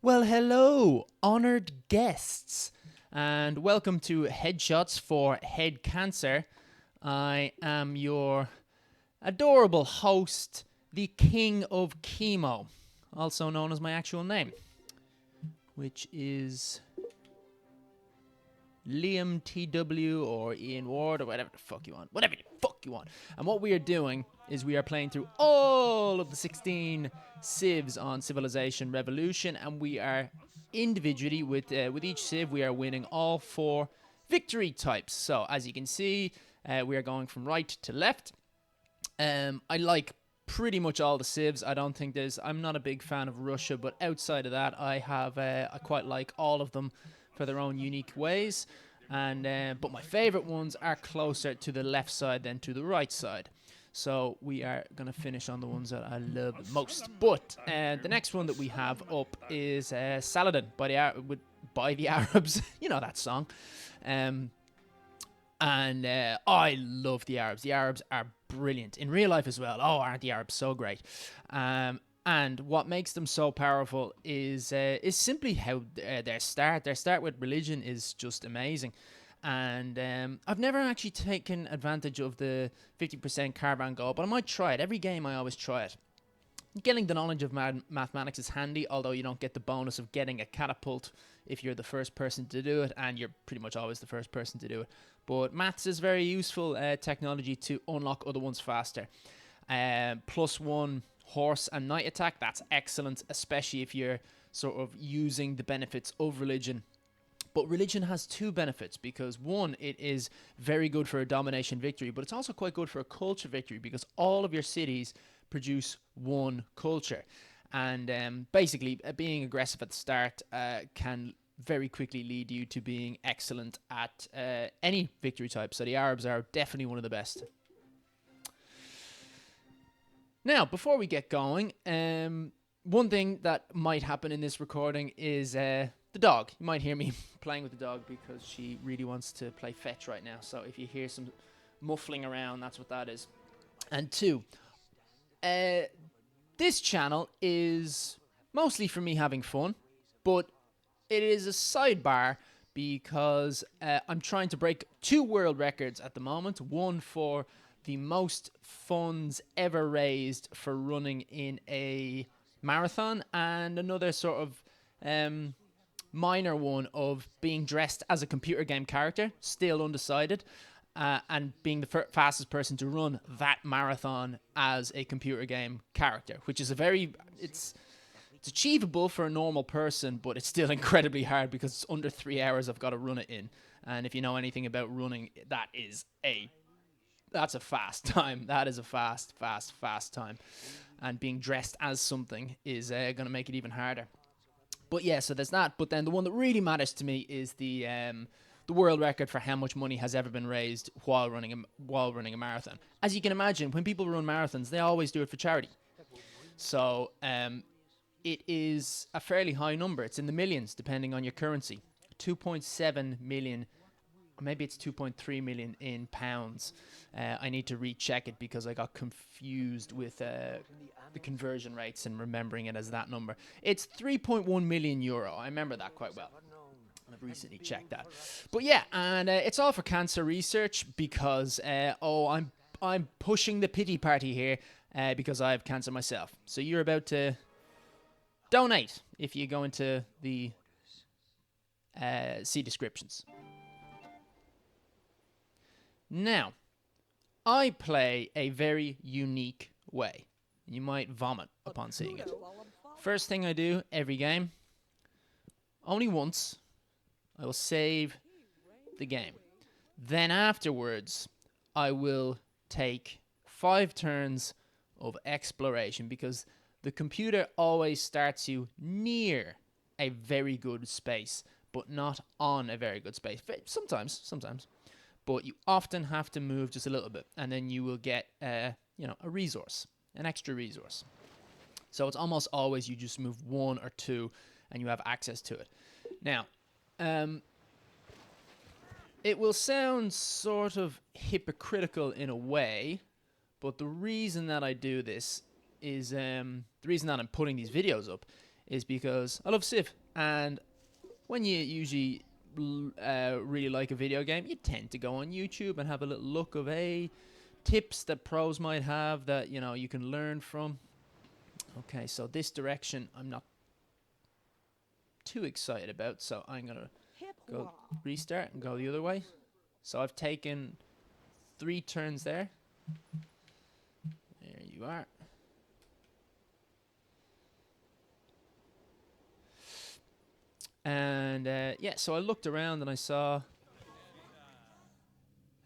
Well, hello, honoured guests, and welcome to Headshots for Head Cancer. I am your adorable host, the King of Chemo, also known as my actual name, which is Liam TW or Ian Ward or whatever the fuck you want. Whatever the fuck you want. And what we are doing is we are playing through all of the 16 civs on Civilization Revolution, and we are individually with each civ we are winning all 4 victory types. So as you can see, we are going from right to left. I like pretty much all the civs. I'm not a big fan of Russia, but outside of that, I quite like all of them for their own unique ways. But my favorite ones are closer to the left side than to the right side. So we are going to finish on the ones that I love the most. But the next one that we have up is Saladin by the Arabs. You know that song. I love the Arabs. The Arabs are brilliant in real life as well. Oh, aren't the Arabs so great? And what makes them so powerful is simply how their start with religion is just amazing. And I've never actually taken advantage of the 50% caravan goal, but I might try it. Every game I always try it. Getting the knowledge of mathematics is handy, although you don't get the bonus of getting a catapult if you're the first person to do it, and you're pretty much always the first person to do it. But maths is very useful technology to unlock other ones faster. +1 horse and knight attack, that's excellent, especially if you're sort of using the benefits of religion. But religion has 2 benefits, because 1, it is very good for a domination victory, but it's also quite good for a culture victory, because all of your cities produce 1 culture. And basically, being aggressive at the start can very quickly lead you to being excellent at any victory type. So the Arabs are definitely one of the best. Now, before we get going, one thing that might happen in this recording is the dog. You might hear me playing with the dog because she really wants to play fetch right now. So if you hear some muffling around, that's what that is. And 2, this channel is mostly for me having fun, but it is a sidebar because I'm trying to break 2 world records at the moment. One for the most funds ever raised for running in a marathon, and another sort of minor one of being dressed as a computer game character, still undecided, and being the fastest person to run that marathon as a computer game character, which is it's achievable for a normal person, but it's still incredibly hard because it's under 3 hours I've got to run it in. And if you know anything about running, that's a fast time. That is a fast time. And being dressed as something is going to make it even harder. But yeah, so there's that. But then the one that really matters to me is the world record for how much money has ever been raised while running a marathon. As you can imagine, when people run marathons, they always do it for charity. So it is a fairly high number. It's in the millions, depending on your currency. 2.7 million, or maybe it's 2.3 million in pounds. I need to recheck it because I got confused with the conversion rates and remembering it as that number. It's 3.1 million euro. I remember that quite well. I've recently checked that. But yeah, and it's all for cancer research because I'm pushing the pity party here because I have cancer myself. So you're about to donate if you go into the see descriptions. Now, I play a very unique way. You might vomit upon seeing it. First thing I do every game, only once, I will save the game. Then afterwards, I will take 5 turns of exploration because the computer always starts you near a very good space, but not on a very good space. Sometimes. But you often have to move just a little bit, and then you will get a resource, an extra resource. So it's almost always you just move 1 or 2, and you have access to it. Now, it will sound sort of hypocritical in a way, but the reason that I do this is the reason that I'm putting these videos up is because I love Civ, and when you usually really like a video game, you tend to go on YouTube and have a little look of tips that pros might have that you can learn from. Okay, so this direction I'm not too excited about, so I'm gonna go restart and go the other way. So I've taken 3 turns there. There you are. And yeah, so I looked around and I saw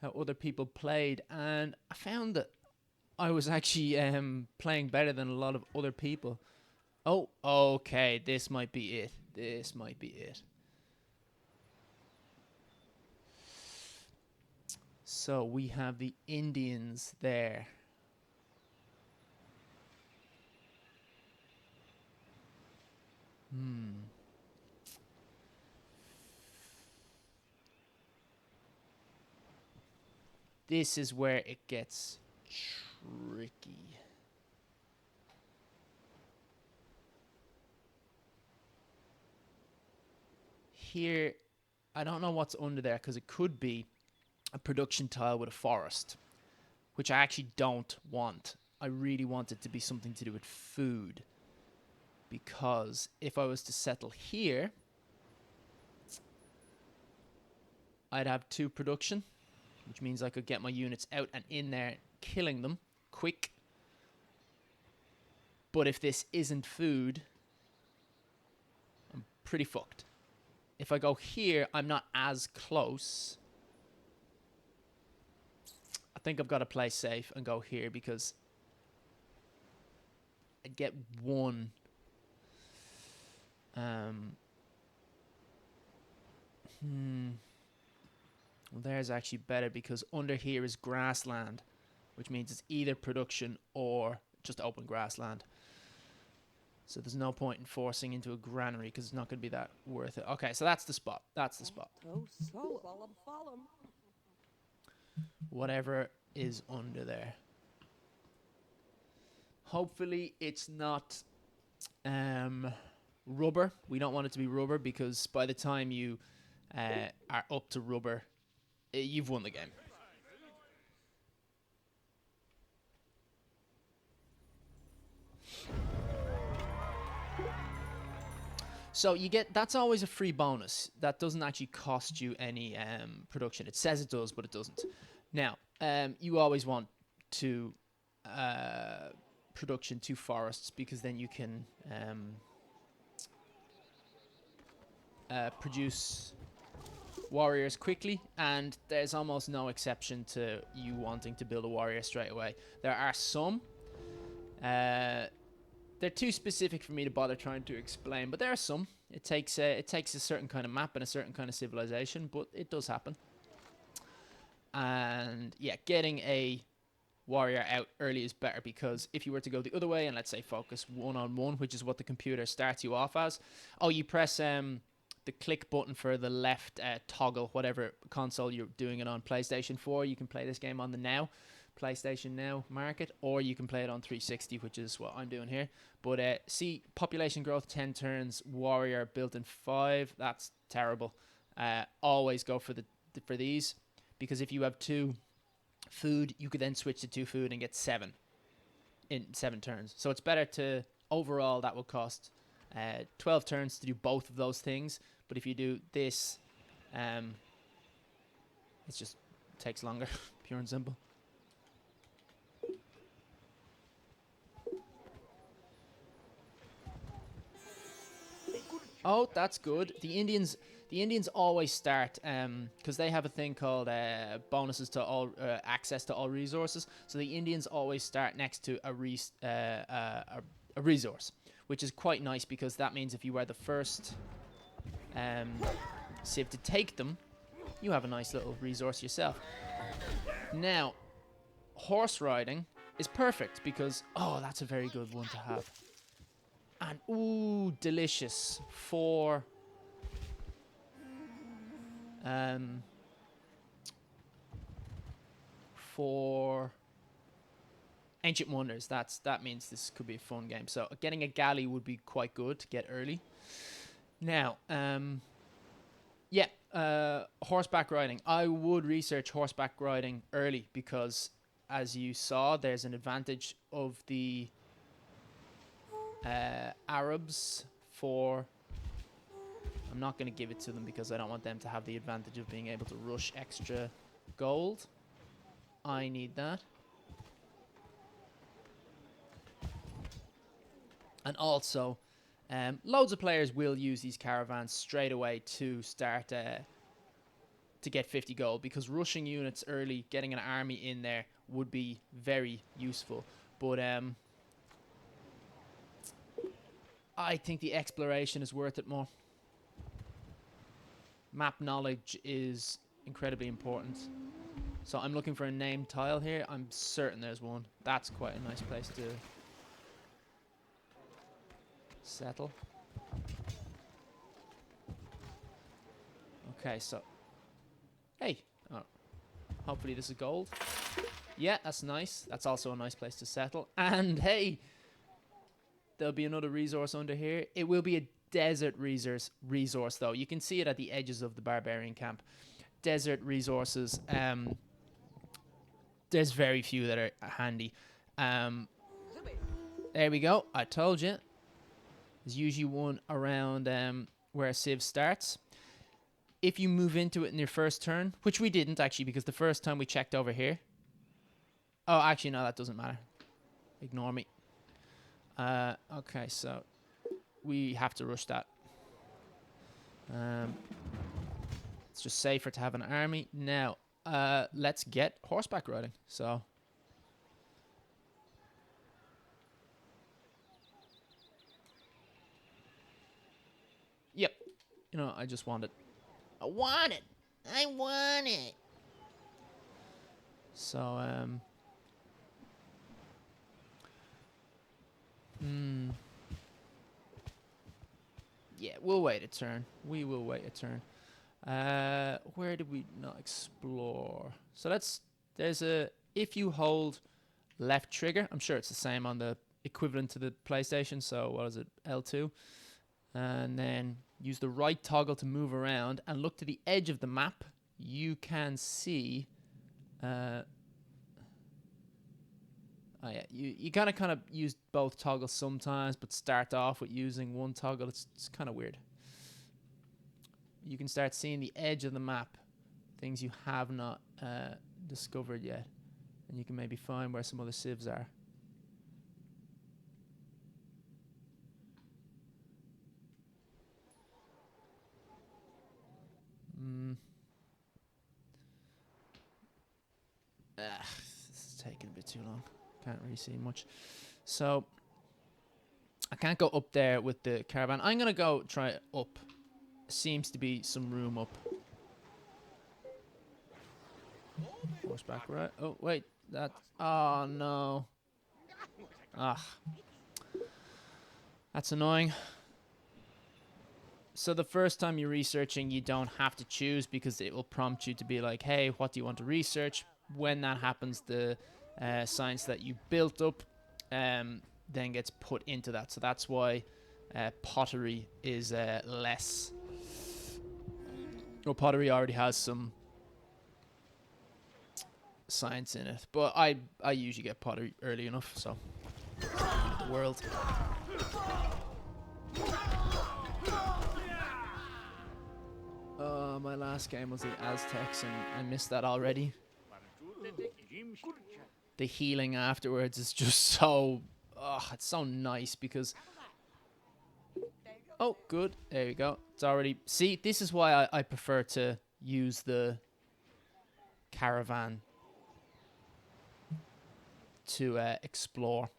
how other people played, and I found that I was actually playing better than a lot of other people. Oh, okay, this might be it. This might be it. So we have the Indians there. This is where it gets tricky. Here, I don't know what's under there because it could be a production tile with a forest, which I actually don't want. I really want it to be something to do with food, because if I was to settle here, I'd have 2 production, which means I could get my units out and in there, killing them quick. But if this isn't food, I'm pretty fucked. If I go here, I'm not as close. I think I've got to play safe and go here because I'd get 1. Well, there's actually better because under here is grassland, which means it's either production or just open grassland. So there's no point in forcing into a granary because it's not going to be that worth it. Okay, so that's the spot. That's the spot. Whatever is under there. Hopefully it's not rubber. We don't want it to be rubber because by the time you are up to rubber, you've won the game. So you get, that's always a free bonus. That doesn't actually cost you any production. It says it does, but it doesn't. Now, you always want to production 2 forests because then you can produce warriors quickly, and there's almost no exception to you wanting to build a warrior straight away. There are some. They're too specific for me to bother trying to explain, but there are some. It takes a certain kind of map and a certain kind of civilization, but it does happen. And yeah, getting a warrior out early is better because if you were to go the other way and let's say focus 1-on-1, which is what the computer starts you off as, you press the click button for the left toggle, whatever console you're doing it on. PlayStation 4, you can play this game on the Now, PlayStation Now market, or you can play it on 360, which is what I'm doing here. But see, population growth 10 turns, warrior built in 5. That's terrible. Always go for these, because if you have 2 food, you could then switch to 2 food and get 7 in 7 turns. So it's better to, overall, that will cost 12 turns to do both of those things. But if you do this, it just takes longer, pure and simple. Oh, that's good. The Indians always start because they have a thing called bonuses to all access to all resources. So the Indians always start next to a resource, which is quite nice because that means if you are the first civ to take them, you have a nice little resource yourself. Now, horse riding is perfect because that's a very good one to have. And ooh, delicious for Ancient Wonders. That means this could be a fun game. So getting a galley would be quite good to get early. Now, yeah, horseback riding. I would research horseback riding early because, as you saw, there's an advantage of the Arabs for... I'm not going to give it to them because I don't want them to have the advantage of being able to rush extra gold. I need that. And also, loads of players will use these caravans straight away to start to get 50 gold, because rushing units early, getting an army in there would be very useful. But I think the exploration is worth it more. Map knowledge is incredibly important. So I'm looking for a named tile here. I'm certain there's one. That's quite a nice place to settle. Okay, so... Hey! Oh, hopefully this is gold. Yeah, that's nice. That's also a nice place to settle. And hey! There'll be another resource under here. It will be a desert resource though. You can see it at the edges of the barbarian camp. Desert resources. There's very few that are handy. There we go. I told you. There's usually one around where a sieve starts. If you move into it in your first turn, which we didn't actually, because the first time we checked over here. Oh, actually, no, that doesn't matter. Ignore me. Okay, so we have to rush that. It's just safer to have an army. Now, let's get horseback riding. So, yep. You know, I just want it. I want it. I want it. So, yeah, we'll wait a turn. We will wait a turn. Where did we not explore? So there's a, if you hold left trigger, I'm sure it's the same on the equivalent to the PlayStation. So what is it? L2. And then use the right toggle to move around and look to the edge of the map. You can see, oh yeah, you gotta kind of use both toggles sometimes, but start off with using one toggle. It's kind of weird. You can start seeing the edge of the map, things you have not discovered yet, and you can maybe find where some other civs are. This is taking a bit too long. Can't really see much. So I can't go up there with the caravan. I'm gonna go try it up. Seems to be some room up. Horseback, right? Oh wait, that. Oh no. Ah, that's annoying. So the first time you're researching, you don't have to choose because it will prompt you to be like, hey, what do you want to research? When that happens, the science that you built up then gets put into that. So that's why pottery is less. Well, pottery already has some science in it, but I usually get pottery early enough, so the world. My last game was the Aztecs, and I missed that already. The healing afterwards is just so... Oh, it's so nice because... Oh, good. There you go. It's already... See, this is why I prefer to use the caravan to explore.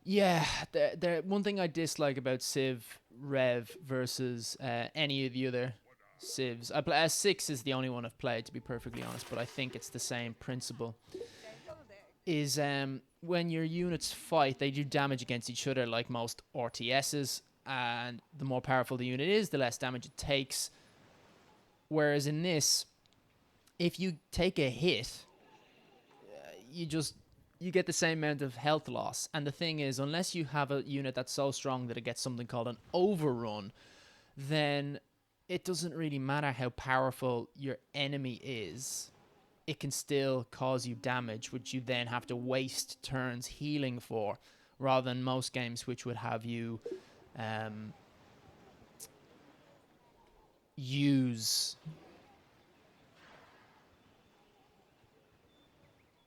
Yeah, the one thing I dislike about Civ Rev versus any of the other Civs, S6 is the only one I've played, to be perfectly honest, but I think it's the same principle, is when your units fight, they do damage against each other like most RTSs, and the more powerful the unit is, the less damage it takes. Whereas in this, if you take a hit, you just you get the same amount of health loss. And the thing is, unless you have a unit that's so strong that it gets something called an overrun, then it doesn't really matter how powerful your enemy is. It can still cause you damage, which you then have to waste turns healing for, rather than most games which would have you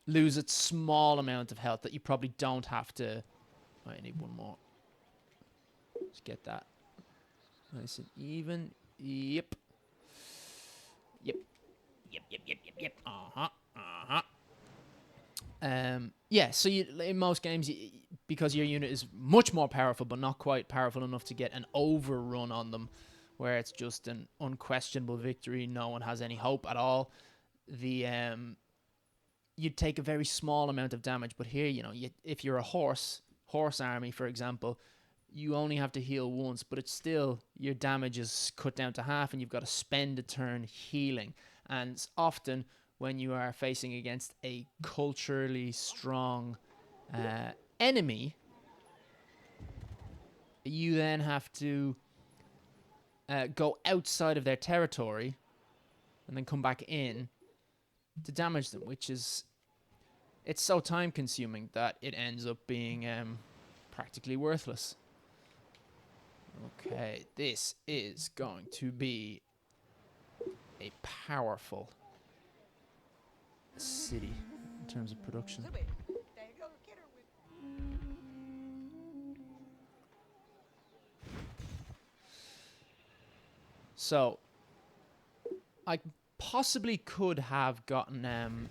lose a small amount of health that you probably don't have to. Oh, I need one more. Let's get that nice and even. Yep. Yep. Yep. Yep. Yep. Yep. Yep. Yeah. So in most games, because your unit is much more powerful, but not quite powerful enough to get an overrun on them, where it's just an unquestionable victory, no one has any hope at all. You'd take a very small amount of damage. But here, if you're a horse army, for example, you only have to heal once, but it's still, your damage is cut down to half, and you've got to spend a turn healing. And often when you are facing against a culturally strong enemy, you then have to go outside of their territory and then come back in to damage them, which is, it's so time consuming that it ends up being practically worthless. Okay, this is going to be a powerful city in terms of production. So I possibly could have gotten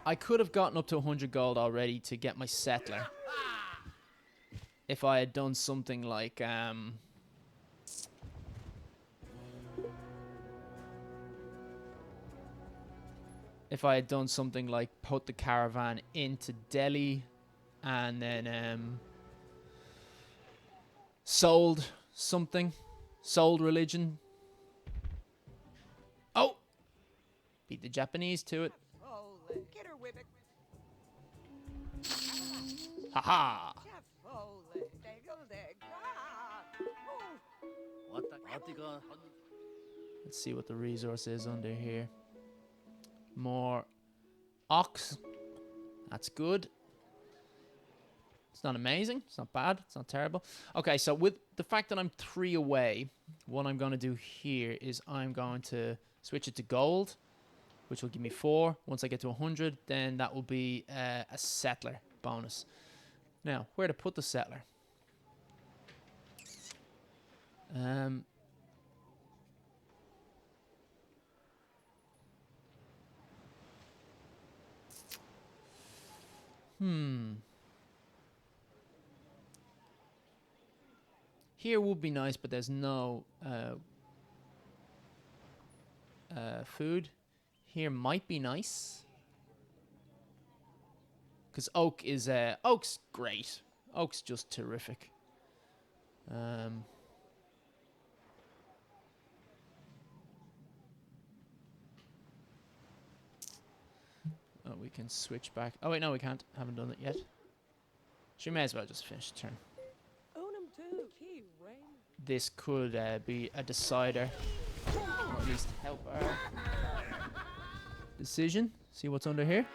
I could have gotten up to 100 gold already to get my settler if I had done something like put the caravan into Delhi and then sold religion. Oh, beat the Japanese to it. Haha. Let's see what the resource is under here. More ox. That's good. It's not amazing. It's not bad. It's not terrible. Okay, so with the fact that I'm 3 away, what I'm going to do here is I'm going to switch it to gold, which will give me 4. Once I get to 100, then that will be a settler bonus. Now, where to put the settler? Here would be nice, but there's no food. Here might be nice, because oak's great. Oak's just terrific. Oh, we can switch back. Oh wait, no, we can't. Haven't done it yet. She may as well just finish the turn. This could be a decider, or at least help our decision. See what's under here.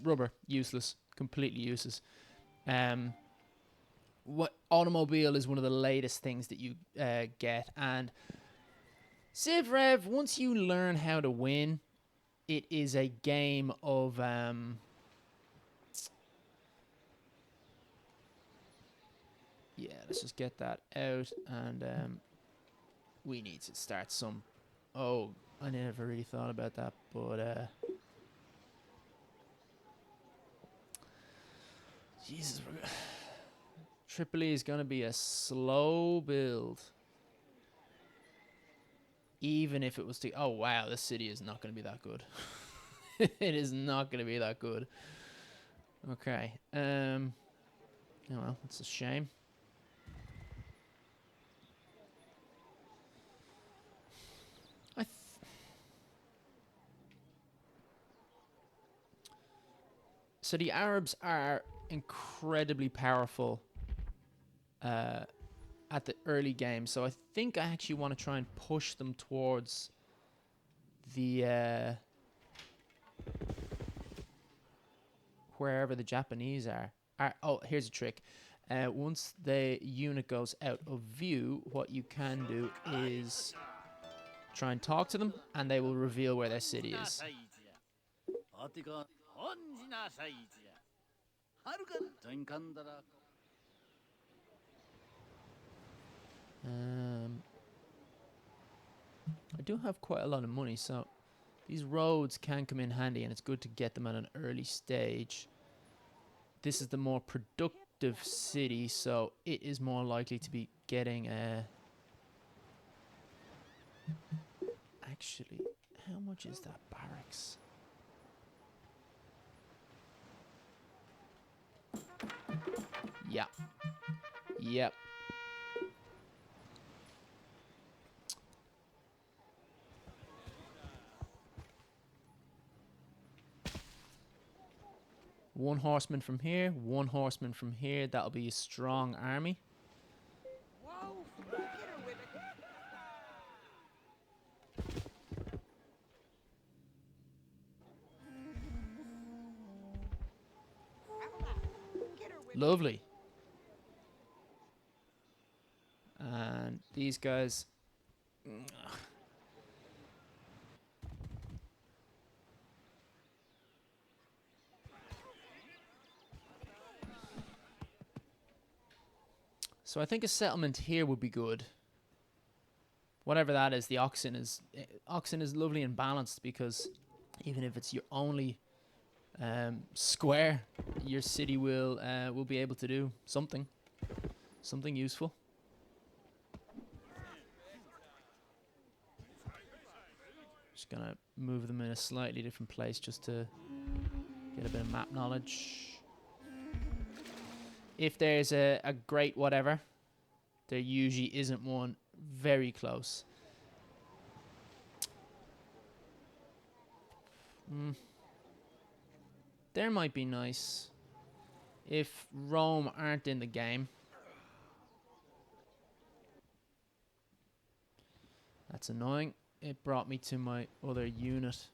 Rubber, useless, completely useless. What automobile is one of the latest things that you get, and Civ Rev, once you learn how to win, it is a game of yeah, let's just get that out, and we need to start some. Oh, I never really thought about that, but Jesus, Tripoli is gonna be a slow build. Even if it was to, oh wow, this city is not gonna be that good. It is not gonna be that good. Okay. Oh well, that's a shame. I So the Arabs are incredibly powerful at the early game. So I think I actually want to try and push them towards the wherever the Japanese are. Oh, here's a trick. Once the unit goes out of view, what you can do is try and talk to them, and they will reveal where their city is. I do have quite a lot of money, so these roads can come in handy, and it's good to get them at an early stage. This is the more productive city, so it is more likely to be getting a... Actually, how much is that barracks? Yep. Yep. One horseman from here, one horseman from here. That'll be a strong army. Lovely. And these guys... So I think a settlement here would be good. Whatever that is, the oxen is lovely and balanced, because even if it's your only square, your city will be able to do something useful. Just gonna move them in a slightly different place just to get a bit of map knowledge. If there's a great whatever, there usually isn't one very close. There might be nice if Rome aren't in the game. That's annoying. It brought me to my other unit,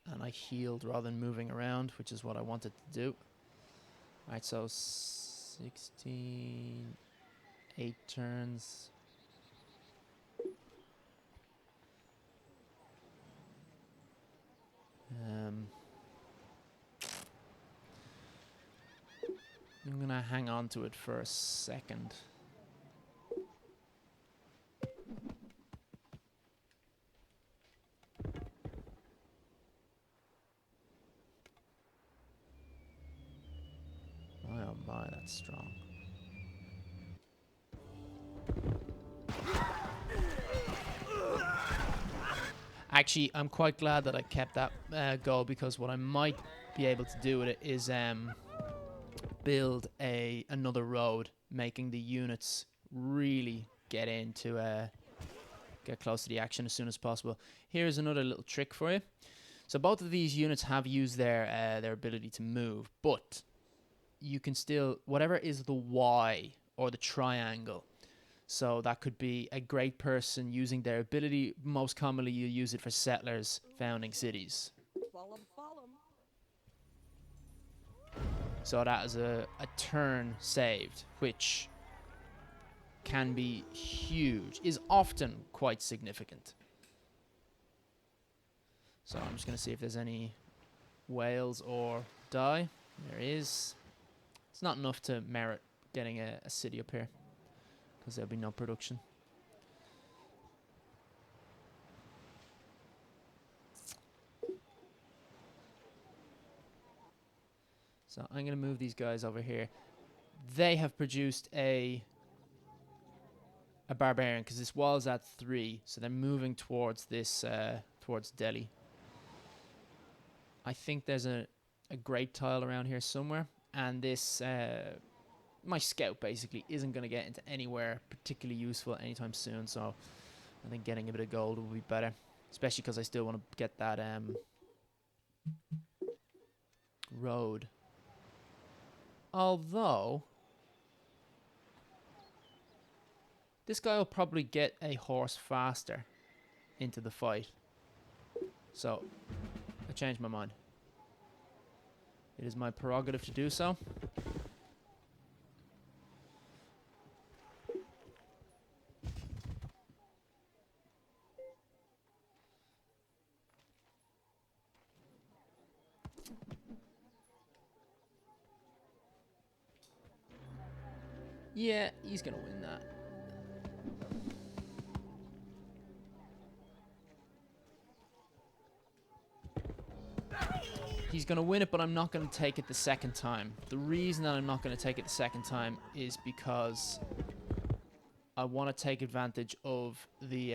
and I healed rather than moving around, which is what I wanted to do. Alright, so 16, 8 turns. I'm gonna hang on to it for a second. Oh my, that's strong. Actually, I'm quite glad that I kept that goal, because what I might be able to do with it is build another road, making the units really get close to the action as soon as possible. Here's another little trick for you. So both of these units have used their ability to move, but you can still, whatever is the Y or the triangle, so that could be a great person using their ability. Most commonly, you use it for settlers founding cities. So that is a turn saved, which can be huge, is often quite significant. So I'm just going to see if there's any whales or die. There is. It's not enough to merit getting a city up here, because there'll be no production. So I'm going to move these guys over here. They have produced a barbarian, because this wall's at 3, so they're moving towards this, towards Delhi. I think there's a great tile around here somewhere, and this my scout basically isn't going to get into anywhere particularly useful anytime soon. So I think getting a bit of gold will be better, especially because I still want to get that road. Although this guy will probably get a horse faster into the fight. So I changed my mind. It is my prerogative to do so. Yeah, he's going to win that. He's going to win it, but I'm not going to take it the second time. The reason that I'm not going to take it the second time is because I want to take advantage of the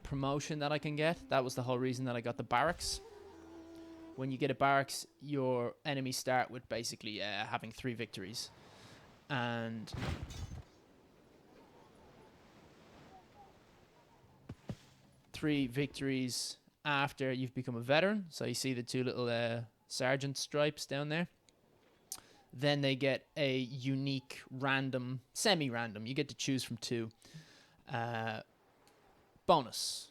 promotion that I can get. That was the whole reason that I got the barracks. When you get a barracks, your enemies start with basically having 3 victories. And three victories after you've become a veteran. So you see the 2 little sergeant stripes down there. Then they get a unique random, semi-random, you get to choose from 2 bonus.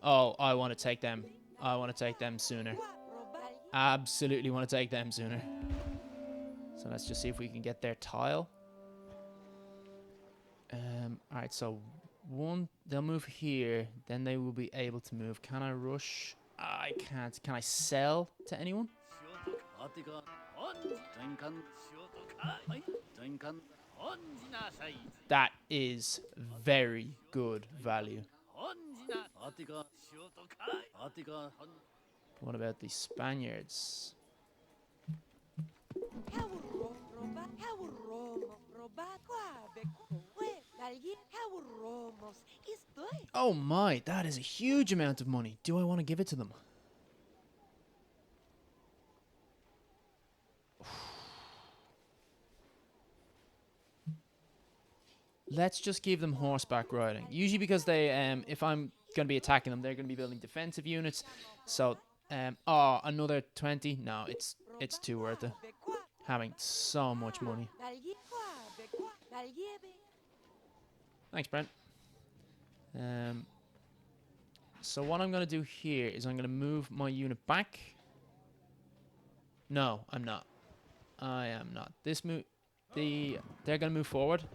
Oh, I want to take them. I want to take them sooner. Absolutely want to take them sooner. So let's just see if we can get their tile. Alright, so they'll move here. Then they will be able to move. Can I rush? I can't. Can I sell to anyone? That is very good value. What about the Spaniards? Oh my, that is a huge amount of money. Do I want to give it to them? Let's just give them horseback riding. Usually because they, if I'm going to be attacking them, they're going to be building defensive units. So, oh, another 20? No, it's too worth it. Having so much money. Thanks, Brent. So what I'm going to do here is I'm going to move my unit back. No, I'm not. I am not. They're going to move forward.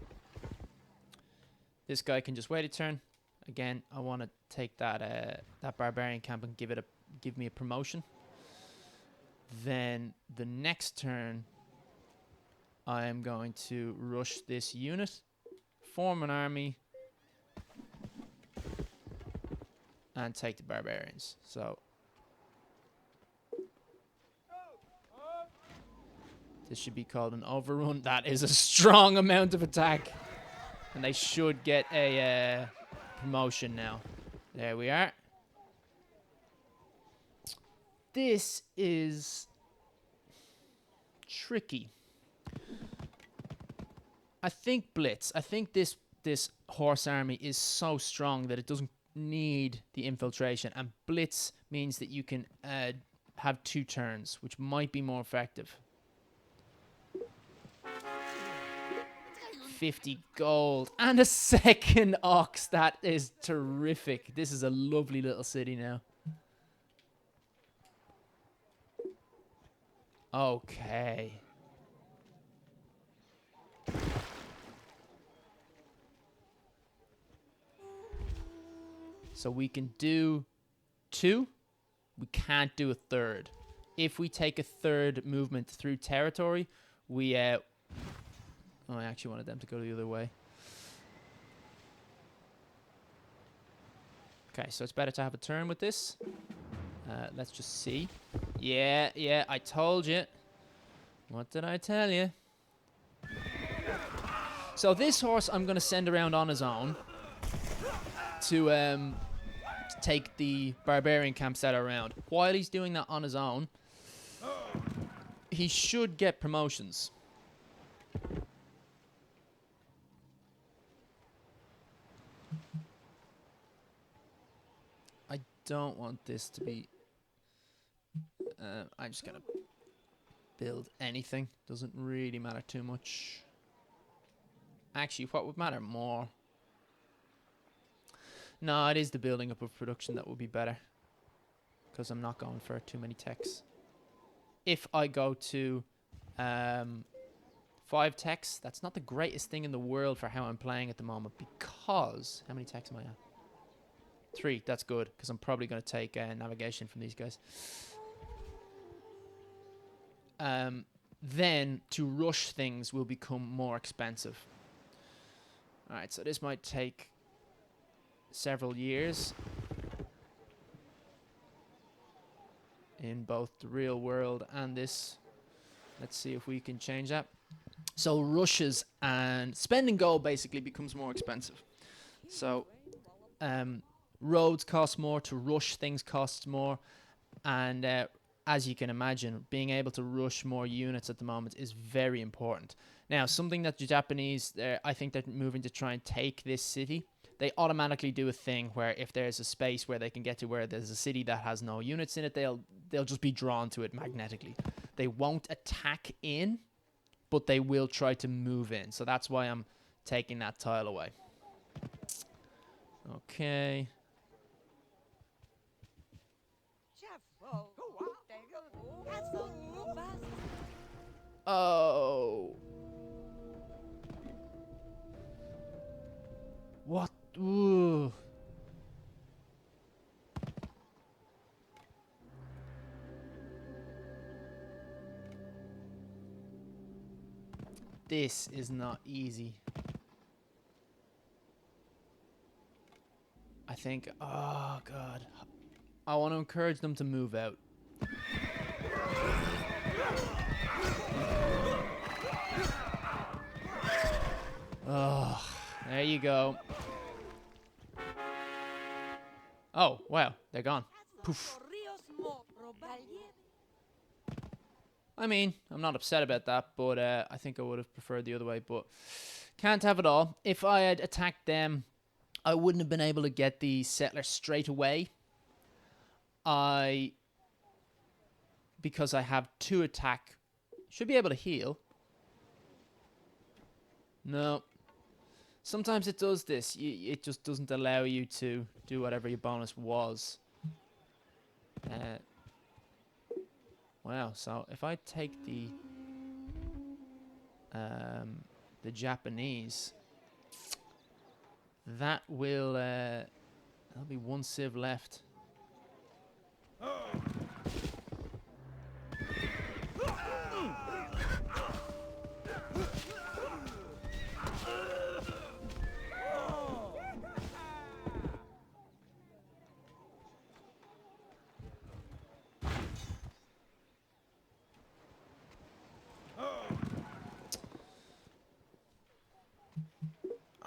This guy can just wait a turn. Again, I want to take that that barbarian camp and give me a promotion. Then the next turn, I am going to rush this unit, form an army, and take the barbarians. So this should be called an overrun. That is a strong amount of attack. And they should get a promotion now. There we are. This is tricky. I think Blitz. I think this horse army is so strong that it doesn't need the infiltration. And Blitz means that you can have 2 turns, which might be more effective. 50 gold and a second ox. That is terrific. This is a lovely little city now. Okay. So we can do 2. We can't do a 3rd. If we take a 3rd movement through territory, we oh, I actually wanted them to go the other way. Okay, so it's better to have a turn with this. Let's just see. Yeah, yeah, I told you. What did I tell you? So this horse I'm going to send around on his own to take the barbarian camps that are around. While he's doing that on his own, he should get promotions. I don't want this to be... I'm just going to build anything. Doesn't really matter too much. Actually, what would matter more? No, it is the building up of production that would be better. Because I'm not going for too many techs. If I go to 5 techs, that's not the greatest thing in the world for how I'm playing at the moment. Because... How many techs am I at? 3, that's good. Because I'm probably going to take navigation from these guys. Then to rush things will become more expensive. Alright, so this might take several years in both the real world and this. Let's see if we can change that. So rushes and spending gold basically becomes more expensive. So roads cost more, to rush things costs more, and as you can imagine, being able to rush more units at the moment is very important. Now, something that the Japanese, I think they're moving to try and take this city. They automatically do a thing where if there's a space where they can get to where there's a city that has no units in it, they'll just be drawn to it magnetically. They won't attack in, but they will try to move in. So that's why I'm taking that tile away. Okay. Oh. What? Ooh. This is not easy. I think... Oh, God. I want to encourage them to move out. Oh, there you go. Oh, wow. They're gone. Poof. I mean, I'm not upset about that, but I think I would have preferred the other way, but can't have it all. If I had attacked them, I wouldn't have been able to get the settler straight away. Because I have 2 attack, should be able to heal. No. Sometimes it does this. It just doesn't allow you to do whatever your bonus was. Wow, so if I take the Japanese, that will there'll be 1 civ left.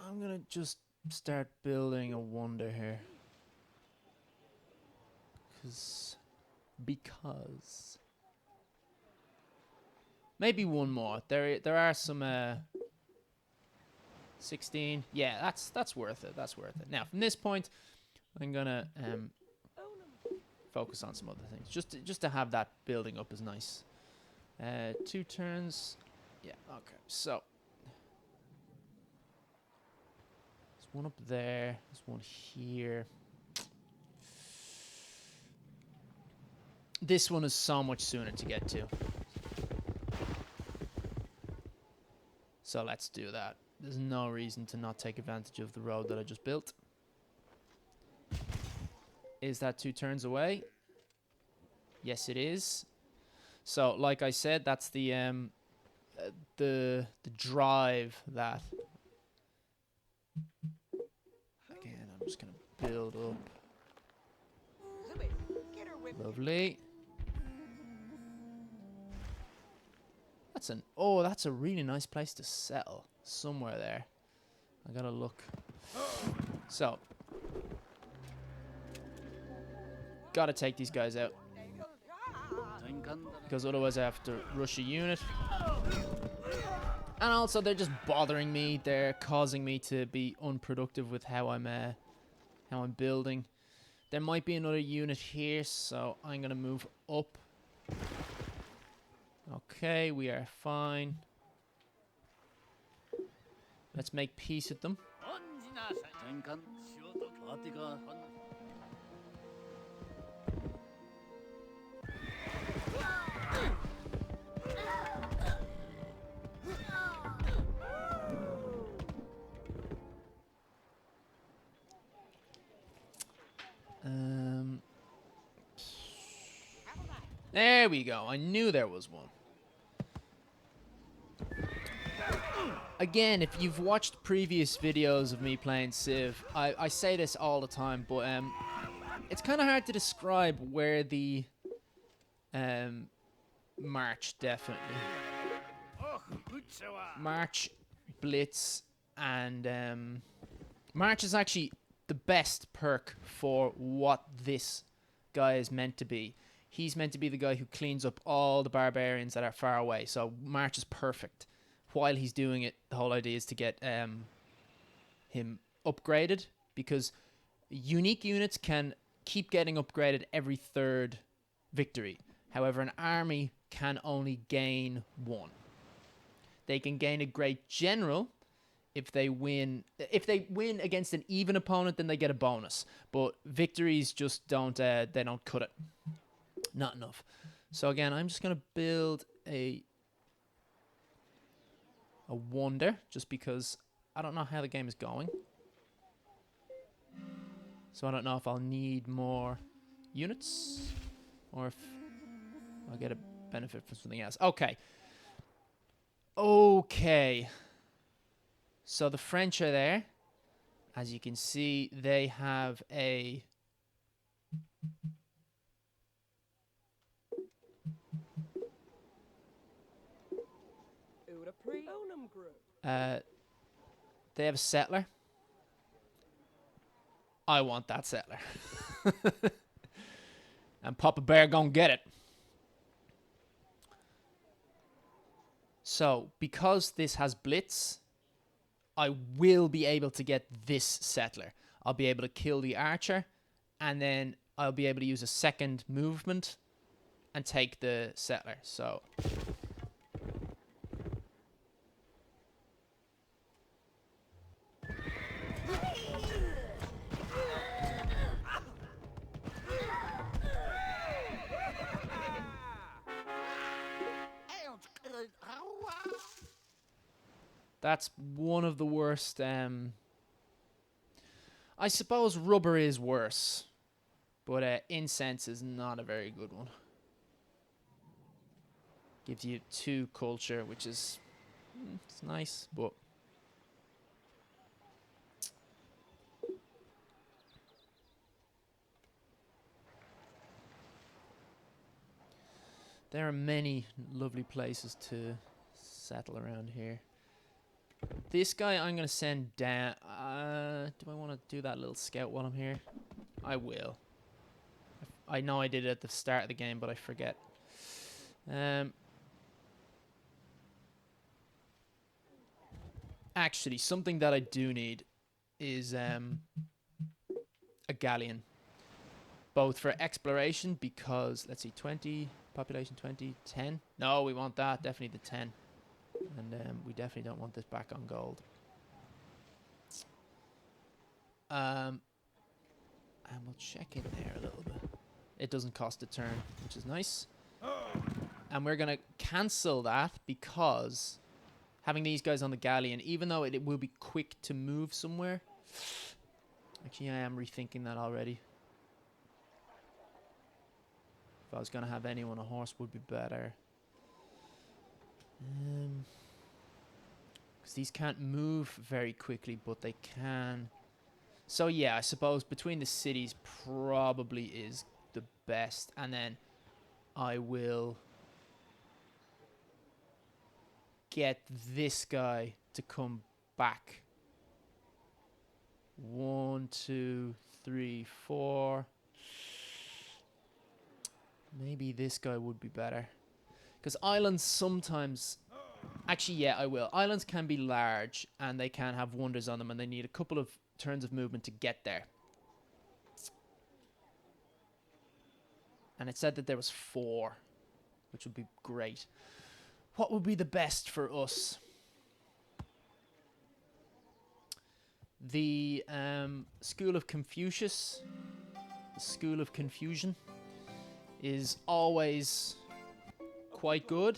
I'm gonna just start building a wonder here. Because maybe 1 more. There are some 16. Yeah, that's worth it. That's worth it. Now, from this point, I'm gonna focus on some other things. Just to have that building up is nice. 2 turns. Yeah, okay. So there's 1 up there. There's 1 here. This one is so much sooner to get to. So let's do that. There's no reason to not take advantage of the road that I just built. Is that 2 turns away? Yes, it is. So, like I said, that's the drive that... Again, I'm just going to build up. Lovely. that's a really nice place to settle. Somewhere there. I gotta look. So, gotta take these guys out. Because otherwise I have to rush a unit. And also they're just bothering me. They're causing me to be unproductive with how I'm building. There might be another unit here, so I'm gonna move up. Okay, we are fine. Let's make peace with them. There we go. I knew there was one. Again, if you've watched previous videos of me playing Civ, I say this all the time, but it's kind of hard to describe where the March, definitely. March, Blitz, and March is actually the best perk for what this guy is meant to be. He's meant to be the guy who cleans up all the barbarians that are far away. So March is perfect. While he's doing it, the whole idea is to get him upgraded, because unique units can keep getting upgraded every third victory. However, an army can only gain one. They can gain a great general if they win. If they win against an even opponent, then they get a bonus. But victories just don't. They don't cut it. Not enough. So again, I'm just gonna build a wonder, just because I don't know how the game is going. So I don't know if I'll need more units or if I'll get a benefit from something else. Okay. Okay. So the French are there. As you can see, they have a... they have a settler. I want that settler. And Papa Bear gonna get it. So, because this has Blitz, I will be able to get this settler. I'll be able to kill the archer, and then I'll be able to use a second movement and take the settler. So... That's one of the worst. I suppose rubber is worse, but incense is not a very good one. Gives you 2 culture, which is it's nice, but there are many lovely places to settle around here. This guy I'm going to send down. Do I want to do that little scout while I'm here? I will. I know I did it at the start of the game, but I forget. Actually, something that I do need is a galleon. Both for exploration, because, let's see, 20, population 20, 10. No, we want that. Definitely the 10. And we definitely don't want this back on gold. And we'll check in there a little bit. It doesn't cost a turn, which is nice. And we're going to cancel that because having these guys on the galleon, even though it will be quick to move somewhere. Actually, I am rethinking that already. If I was going to have anyone, a horse would be better. Because these can't move very quickly, but they can. So yeah, I suppose between the cities probably is the best. And then I will get this guy to come back. 1, 2, 3, 4. Maybe this guy would be better. Because islands sometimes... Actually, yeah, I will. Islands can be large, and they can have wonders on them, and they need a couple of turns of movement to get there. And it said that there was 4, which would be great. What would be the best for us? The School of Confucius, the School of Confusion, is always quite good.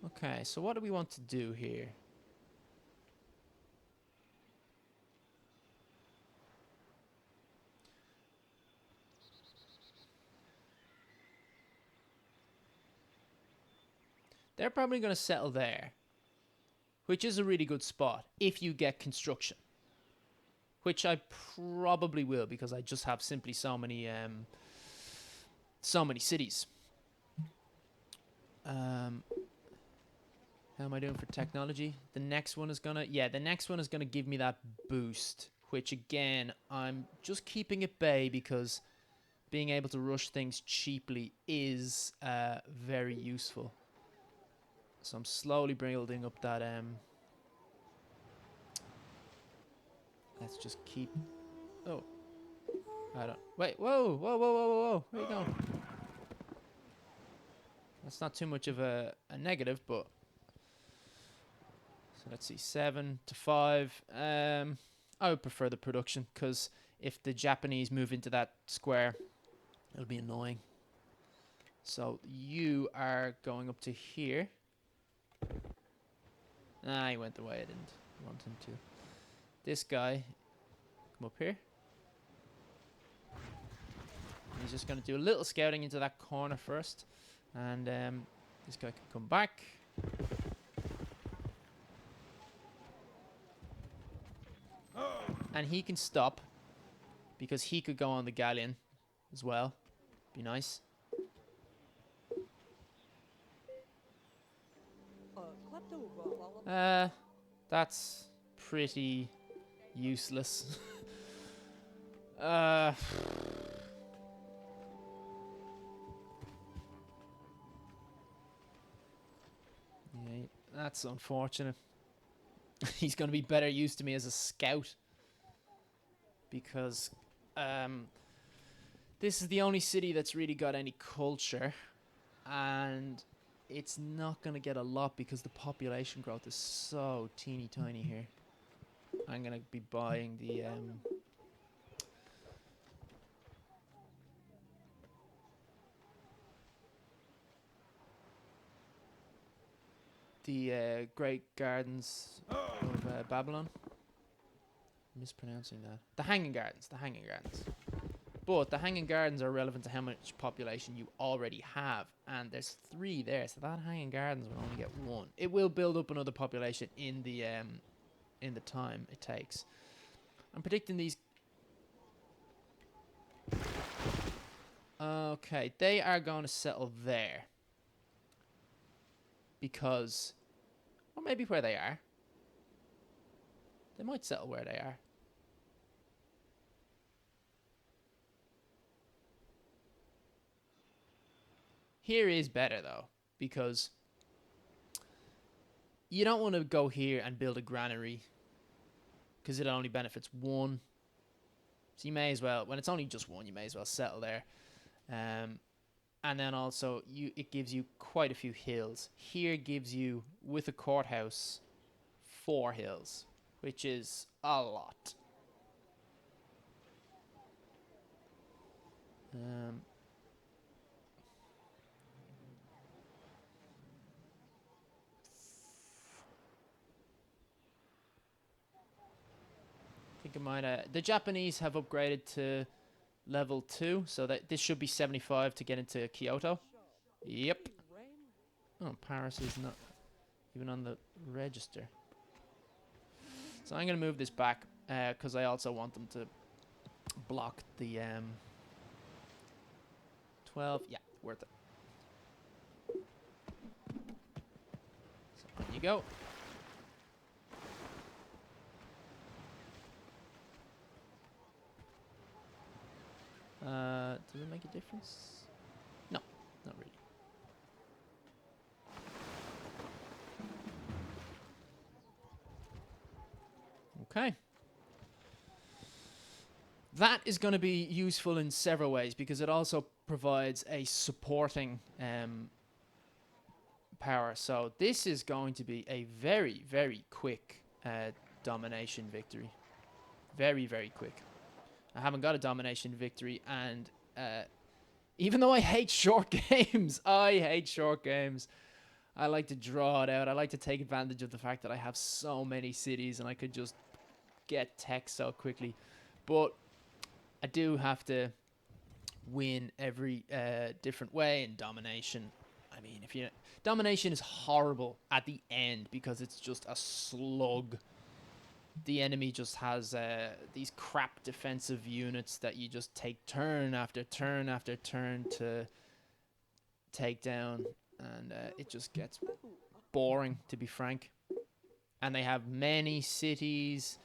Okay, so what do we want to do here? They're probably going to settle there, which is a really good spot if you get construction, which I probably will because I just have simply so many cities. How am I doing for technology? The next one is gonna give me that boost, which again I'm just keeping at bay because being able to rush things cheaply is very useful. So I'm slowly building up that let's just keep... Oh. I don't... Wait, whoa, whoa, whoa, whoa, whoa, whoa. Where are you going? That's not too much of a negative, but... So let's see, 7 to 5. I would prefer the production, because if the Japanese move into that square, it'll be annoying. So you are going up to here. Ah, he went the way I didn't want him to. This guy, come up here. He's just going to do a little scouting into that corner first. And this guy can come back. And he can stop, because he could go on the galleon as well. Be nice. That's pretty useless. Yeah, that's unfortunate. He's going to be better used to me as a scout, because this is the only city that's really got any culture, and it's not going to get a lot because the population growth is so teeny tiny here. I'm going to be buying the Great Gardens of Babylon. I'm mispronouncing that. The Hanging Gardens. The Hanging Gardens. But the Hanging Gardens are relevant to how much population you already have. And there's 3 there, so that Hanging Gardens will only get 1. It will build up another population in the time it takes. I'm predicting these... Okay, they are going to settle there. Because... Or maybe where they are. They might settle where they are. Here is better, though, because you don't want to go here and build a granary, because it only benefits 1. So you may as well, when it's only just 1, you may as well settle there. And then also, it gives you quite a few hills. Here gives you, with a courthouse, 4 hills, which is a lot. I think it might... the Japanese have upgraded to level 2, so that this should be 75 to get into Kyoto. Yep. Oh, Paris is not even on the register. So I'm going to move this back, because I also want them to block the 12. Yeah, worth it. So on you go. Does it make a difference? No, not really. Okay. That is going to be useful in several ways because it also provides a supporting power. So this is going to be a very, very quick domination victory. Very, very quick. I haven't got a domination victory, and even though I hate short games, I hate short games. I like to draw it out. I like to take advantage of the fact that I have so many cities and I could just get tech so quickly. But I do have to win every different way in domination. I mean, domination is horrible at the end because it's just a slug. The enemy just has these crap defensive units that you just take turn after turn after turn to take down, and it just gets boring, to be frank. And they have many cities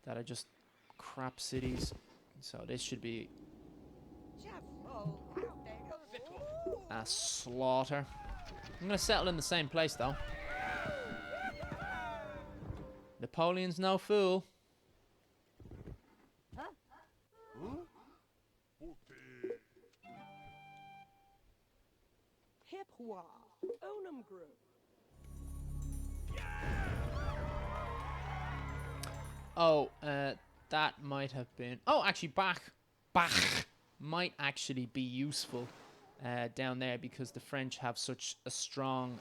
that are just crap cities, so this should be a slaughter. I'm gonna settle in the same place though. Napoleon's no fool. Oh, that might have been... Oh, actually, Bach might actually be useful down there because the French have such a strong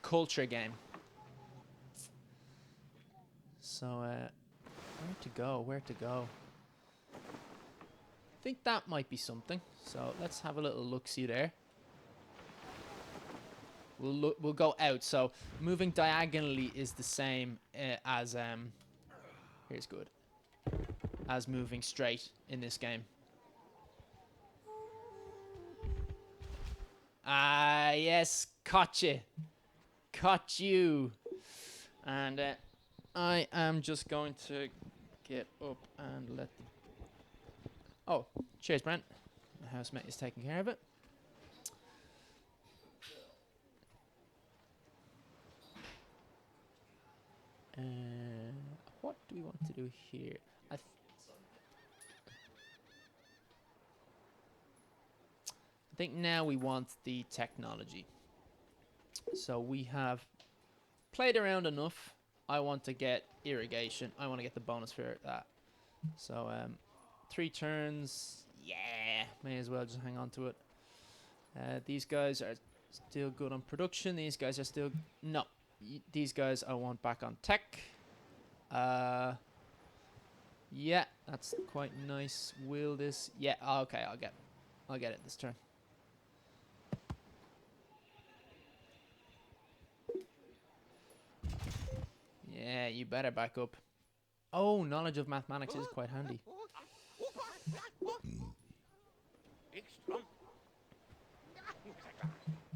culture game. So, where to go? Where to go? I think that might be something. So let's have a little look-see there. We'll go out. So moving diagonally is the same as here's good as moving straight in this game. Ah, yes, caught you. Caught you. And I am just going to get up and let the... Oh, cheers, Brent. My housemate is taking care of it. What do we want to do here? I think now we want the technology. So we have played around enough. I want to get irrigation. I want to get the bonus for that. So 3 turns. Yeah, may as well just hang on to it. These guys are still good on production. These guys are still... No. These guys I want back on tech. Yeah, that's quite nice. Will this... Yeah, okay, I'll get it this turn. Yeah, you better back up. Oh, knowledge of mathematics is quite handy.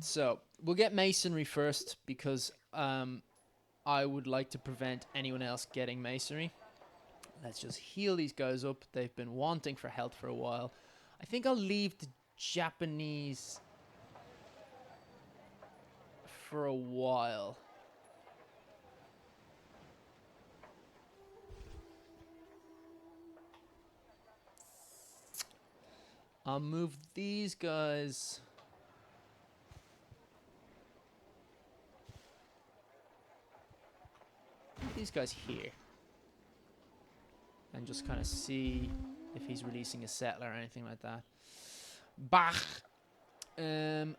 So, we'll get masonry first because I would like to prevent anyone else getting masonry. Let's just heal these guys up. They've been wanting for health for a while. I think I'll leave the Japanese for a while. I'll move these guys... These guys here. And just kind of see if he's releasing a settler or anything like that. Bach! The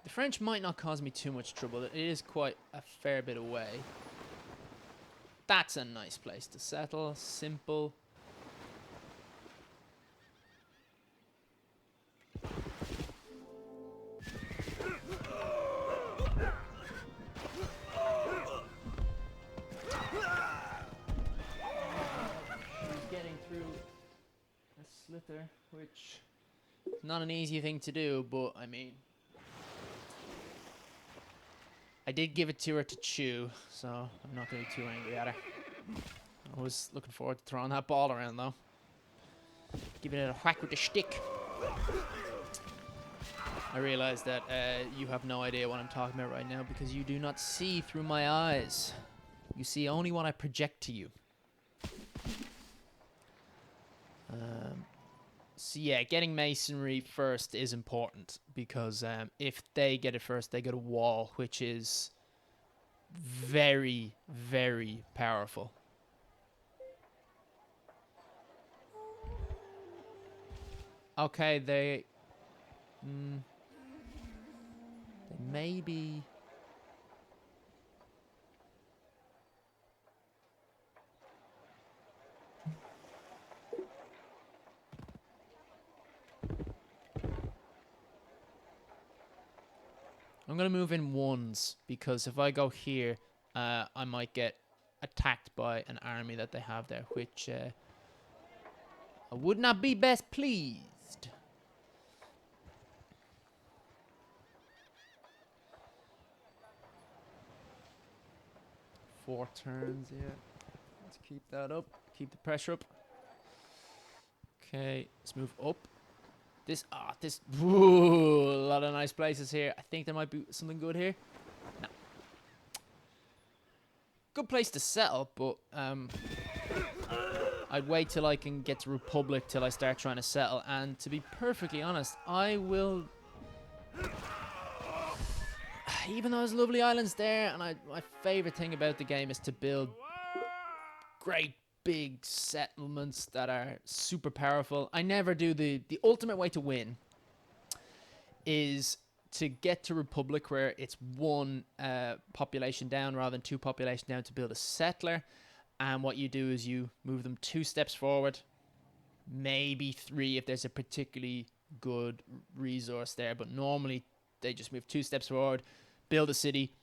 French might not cause me too much trouble. It is quite a fair bit away. That's a nice place to settle. Simple. Getting through not an easy thing to do, but I mean, I did give it to her to chew, so I'm not going to be too angry at her. I was looking forward to throwing that ball around, though. Giving it a whack with the stick. I realize that you have no idea what I'm talking about right now because you do not see through my eyes. You see only what I project to you. So yeah, getting masonry first is important because if they get it first, they get a wall, which is very, very powerful. Okay, they maybe. I'm going to move in ones because if I go here, I might get attacked by an army that they have there, which I would not be best pleased. Four turns, yeah. Let's keep that up. Keep the pressure up. Okay, let's move up. Ooh, a lot of nice places here. I think there might be something good here. No. Good place to settle, but I'd wait till I can get to Republic till I start trying to settle. And to be perfectly honest, I will. Even though there's lovely islands there, and my favorite thing about the game is to build great big settlements that are super powerful. I never do the ultimate way to win is to get to Republic where it's one population down rather than two population down to build a settler. And what you do is you move them 2 steps forward, maybe 3 if there's a particularly good resource there. But normally they just move 2 steps forward, build a city,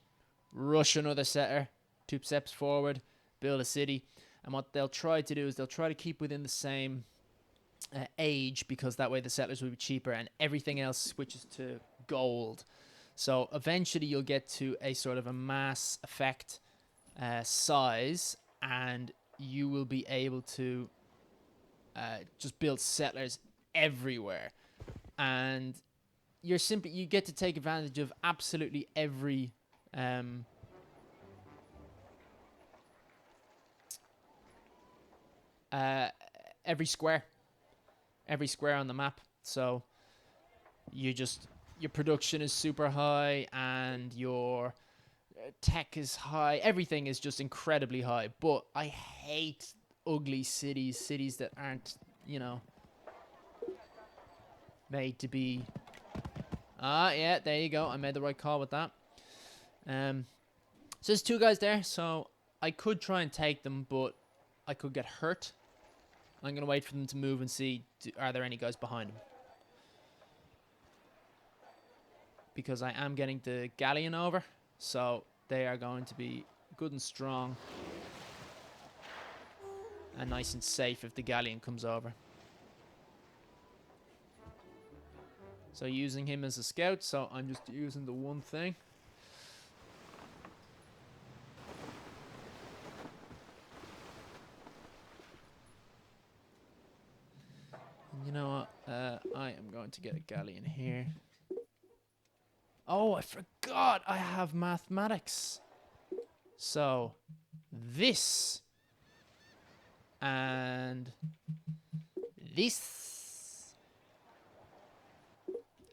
rush another settler, 2 steps forward, build a city. And what they'll try to do is they'll try to keep within the same age because that way the settlers will be cheaper and everything else switches to gold. So eventually you'll get to a sort of a mass effect size and you will be able to just build settlers everywhere. And you get to take advantage of absolutely every square on the map. So your production is super high and your tech is high. Everything is just incredibly high. But I hate ugly cities that aren't, made to be. Yeah, there you go. I made the right call with that. So there's 2 guys there, so I could try and take them, but I could get hurt. I'm going to wait for them to move and see, are there any guys behind them? Because I am getting the galleon over, so they are going to be good and strong and nice and safe if the galleon comes over. So using him as a scout, so I'm just using the one thing. You know what? I am going to get a galleon here. Oh, I forgot I have mathematics. So, this and this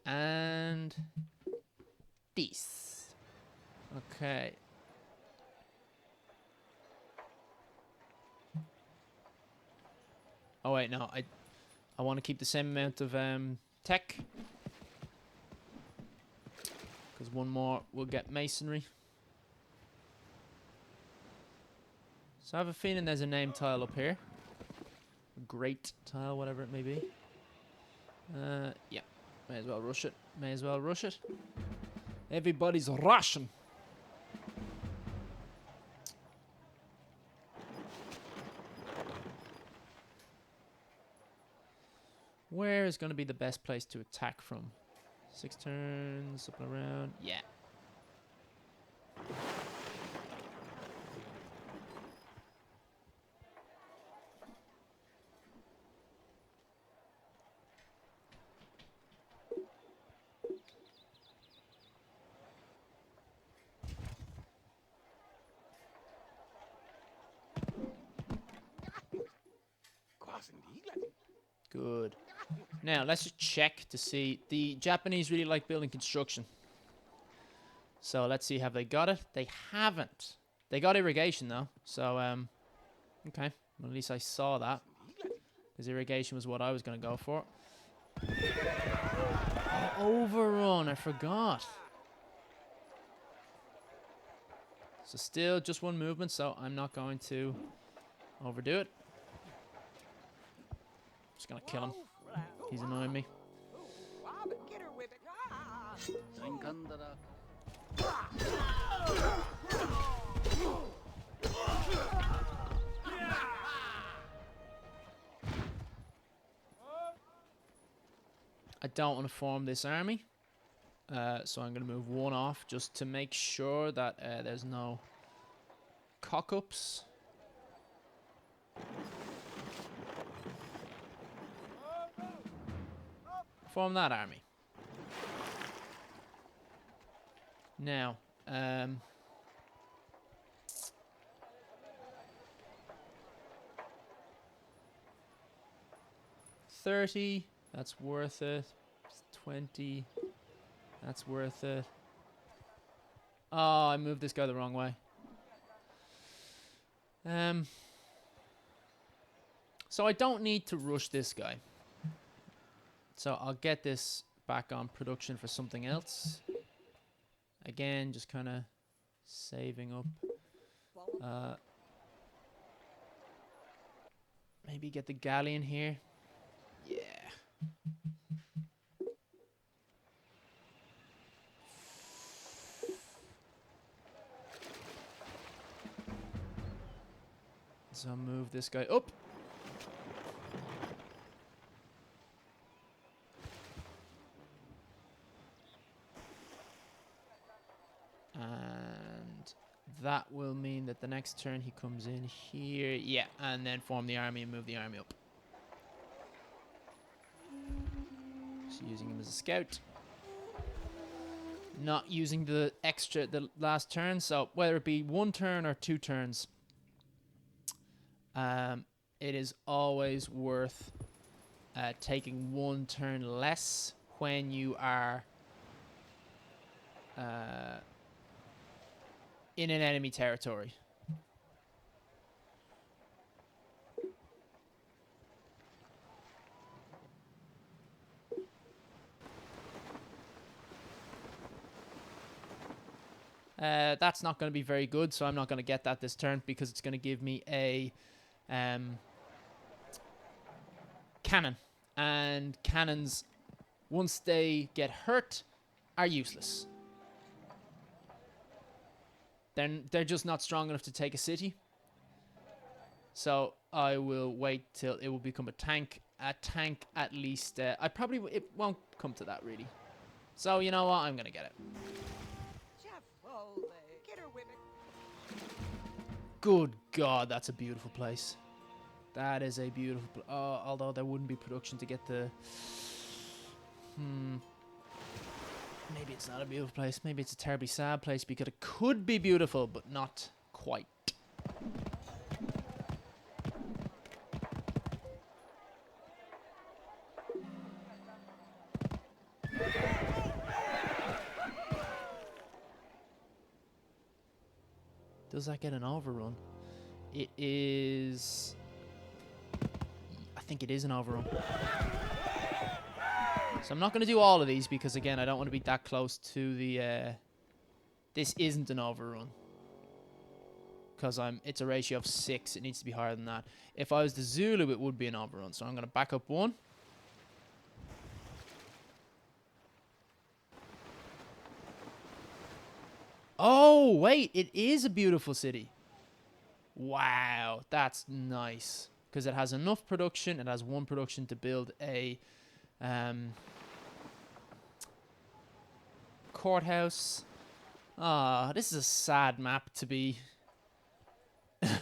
and this. Okay. Oh wait, no, I want to keep the same amount of tech. Because one more will get masonry. So I have a feeling there's a name tile up here. A great tile, whatever it may be. Yeah. May as well rush it. May as well rush it. Everybody's rushing. Where is going to be the best place to attack from? 6 turns, up and around. Yeah. Good. Now, let's just check to see. The Japanese really like building construction. So, let's see. Have they got it? They haven't. They got irrigation, though. So, okay. Well, at least I saw that. Because irrigation was what I was going to go for. Oh, overrun. I forgot. So, still just one movement. So, I'm not going to overdo it. Just going to kill him. He's annoying me. I don't want to form this army. So I'm going to move one off just to make sure that there's no cock-ups. Form that army. Now, 30, that's worth it. 20, that's worth it. Oh, I moved this guy the wrong way. So I don't need to rush this guy. So I'll get this back on production for something else. Again, just kind of saving up. Maybe get the galleon here. Yeah. So move this guy up. And that will mean that the next turn he comes in here. Yeah, and then form the army and move the army up. Just using him as a scout. Not using the last turn. So whether it be 1 turn or 2 turns, it is always worth taking 1 turn less when you are in an enemy territory. That's not going to be very good, so I'm not going to get that this turn because it's going to give me a cannon. And cannons, once they get hurt, are useless. They're just not strong enough to take a city. So I will wait till it will become a tank. A tank at least. It won't come to that really. So you know what? I'm going to get it. Good God, that's a beautiful place. That is a beautiful place. Oh, although there wouldn't be production to get the... Maybe it's not a beautiful place. Maybe it's a terribly sad place because it could be beautiful, but not quite. Does that get an overrun? It is... I think it is an overrun. So I'm not going to do all of these because, again, I don't want to be that close to the... This isn't an overrun. Because it's a ratio of 6. It needs to be higher than that. If I was the Zulu, it would be an overrun. So I'm going to back up 1. Oh, wait. It is a beautiful city. Wow. That's nice. Because it has enough production. It has 1 production to build a Courthouse. This is a sad map to be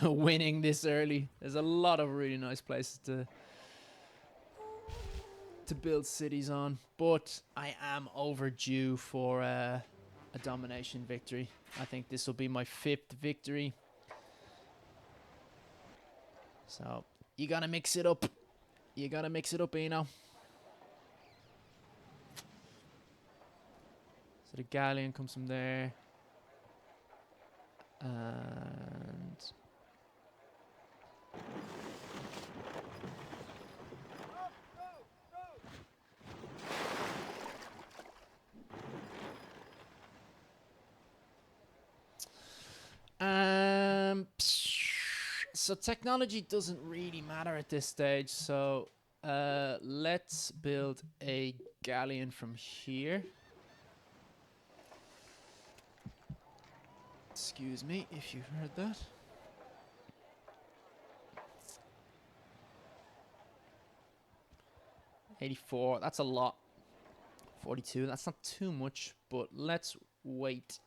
winning this early. There's a lot of really nice places to build cities on, but I am overdue for a domination victory. I think this will be my 5th victory. So you gotta mix it up. You gotta mix it up, Eno. So the galleon comes from there. And so technology doesn't really matter at this stage. So let's build a galleon from here. Excuse me if you heard that. $84, that's a lot. 42, that's not too much, but let's wait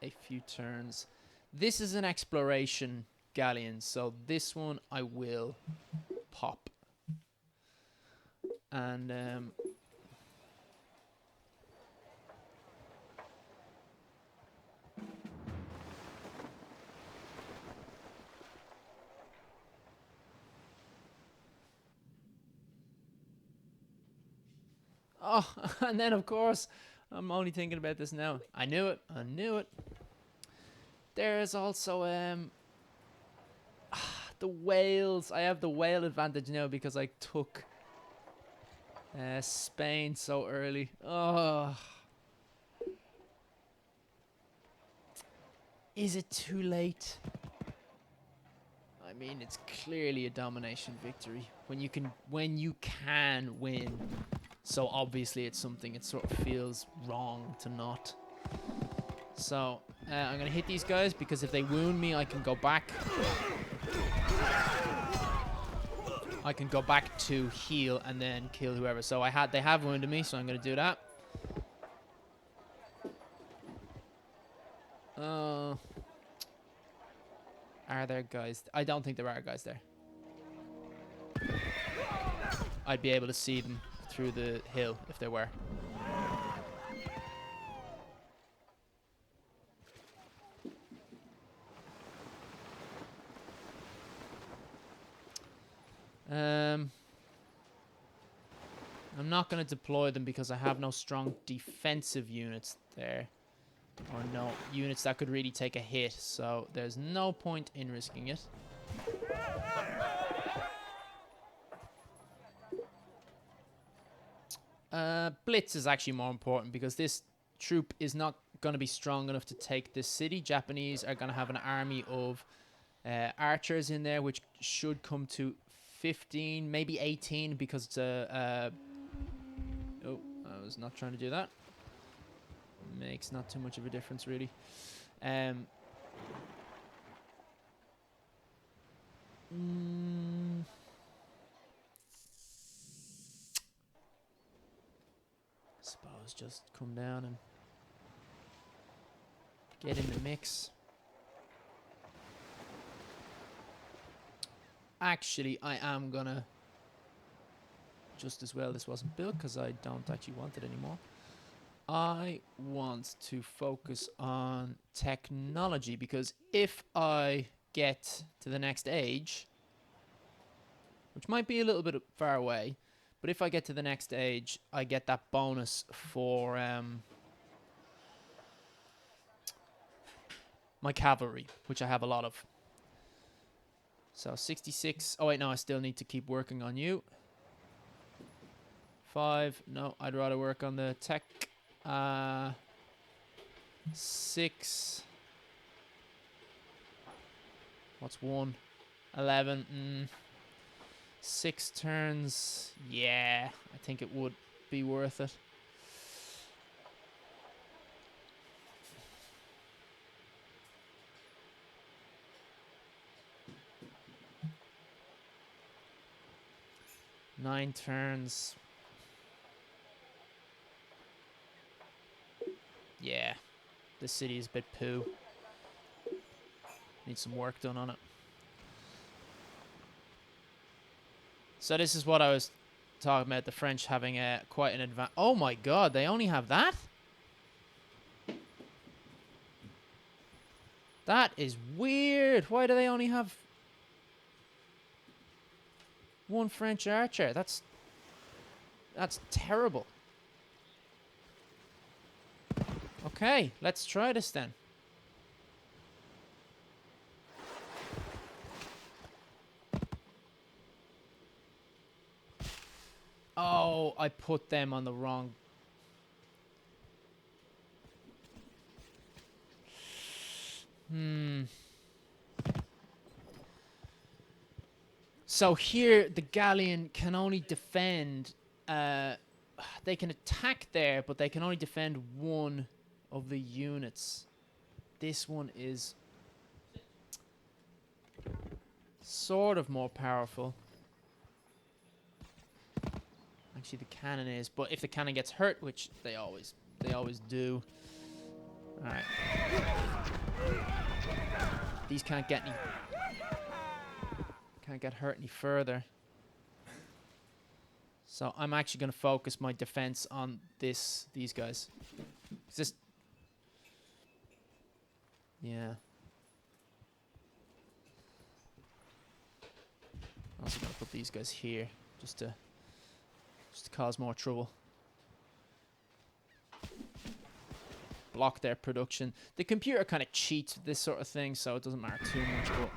a few turns. This is an exploration galleon, so this one I will pop. And oh, and then of course, I'm only thinking about this now. I knew it. I knew it. There's also the whales. I have the whale advantage now because I took Spain so early. Oh, is it too late? I mean, it's clearly a domination victory when you can win. So obviously it's something it sort of feels wrong to not. So I'm gonna hit these guys because if they wound me, I can go back. I can go back to heal and then kill whoever. So they have wounded me, so I'm gonna do that. Are there guys? I don't think there are guys there. I'd be able to see them through the hill if there were. I'm not going to deploy them because I have no strong defensive units there. Or no units that could really take a hit. So there's no point in risking it. Blitz is actually more important because this troop is not going to be strong enough to take this city. Japanese are going to have an army of archers in there, which should come to 15, maybe 18 because it's a... oh, I was not trying to do that. Makes not too much of a difference, really. Suppose just come down and get in the mix. Actually, I am gonna just as well this wasn't built because I don't actually want it anymore. I want to focus on technology because if I get to the next age, which might be a little bit far away, but if I get to the next age, I get that bonus for my cavalry, which I have a lot of. So 66. Oh wait, no, I still need to keep working on you. 5. No, I'd rather work on the tech. 6. What's 1? 11. 6 turns. Yeah, I think it would be worth it. Nine turns. This city is a bit poo. Needs some work done on it. So this is what I was talking about, the French having quite an advantage. Oh my god, they only have that? That is weird. Why do they only have one French archer? That's terrible. Okay, let's try this then. Oh, I put them on the wrong. So here, the galleon can only defend. They can attack there, but they can only defend one of the units. This one is sort of more powerful. Actually, the cannon is, but if the cannon gets hurt, which they always do. All right. These can't get hurt any further. So I'm actually going to focus my defense on these guys. Is this? Yeah. I'm also going to put these guys here just to cause more trouble. Block their production. The computer kind of cheats with this sort of thing, so it doesn't matter too much. But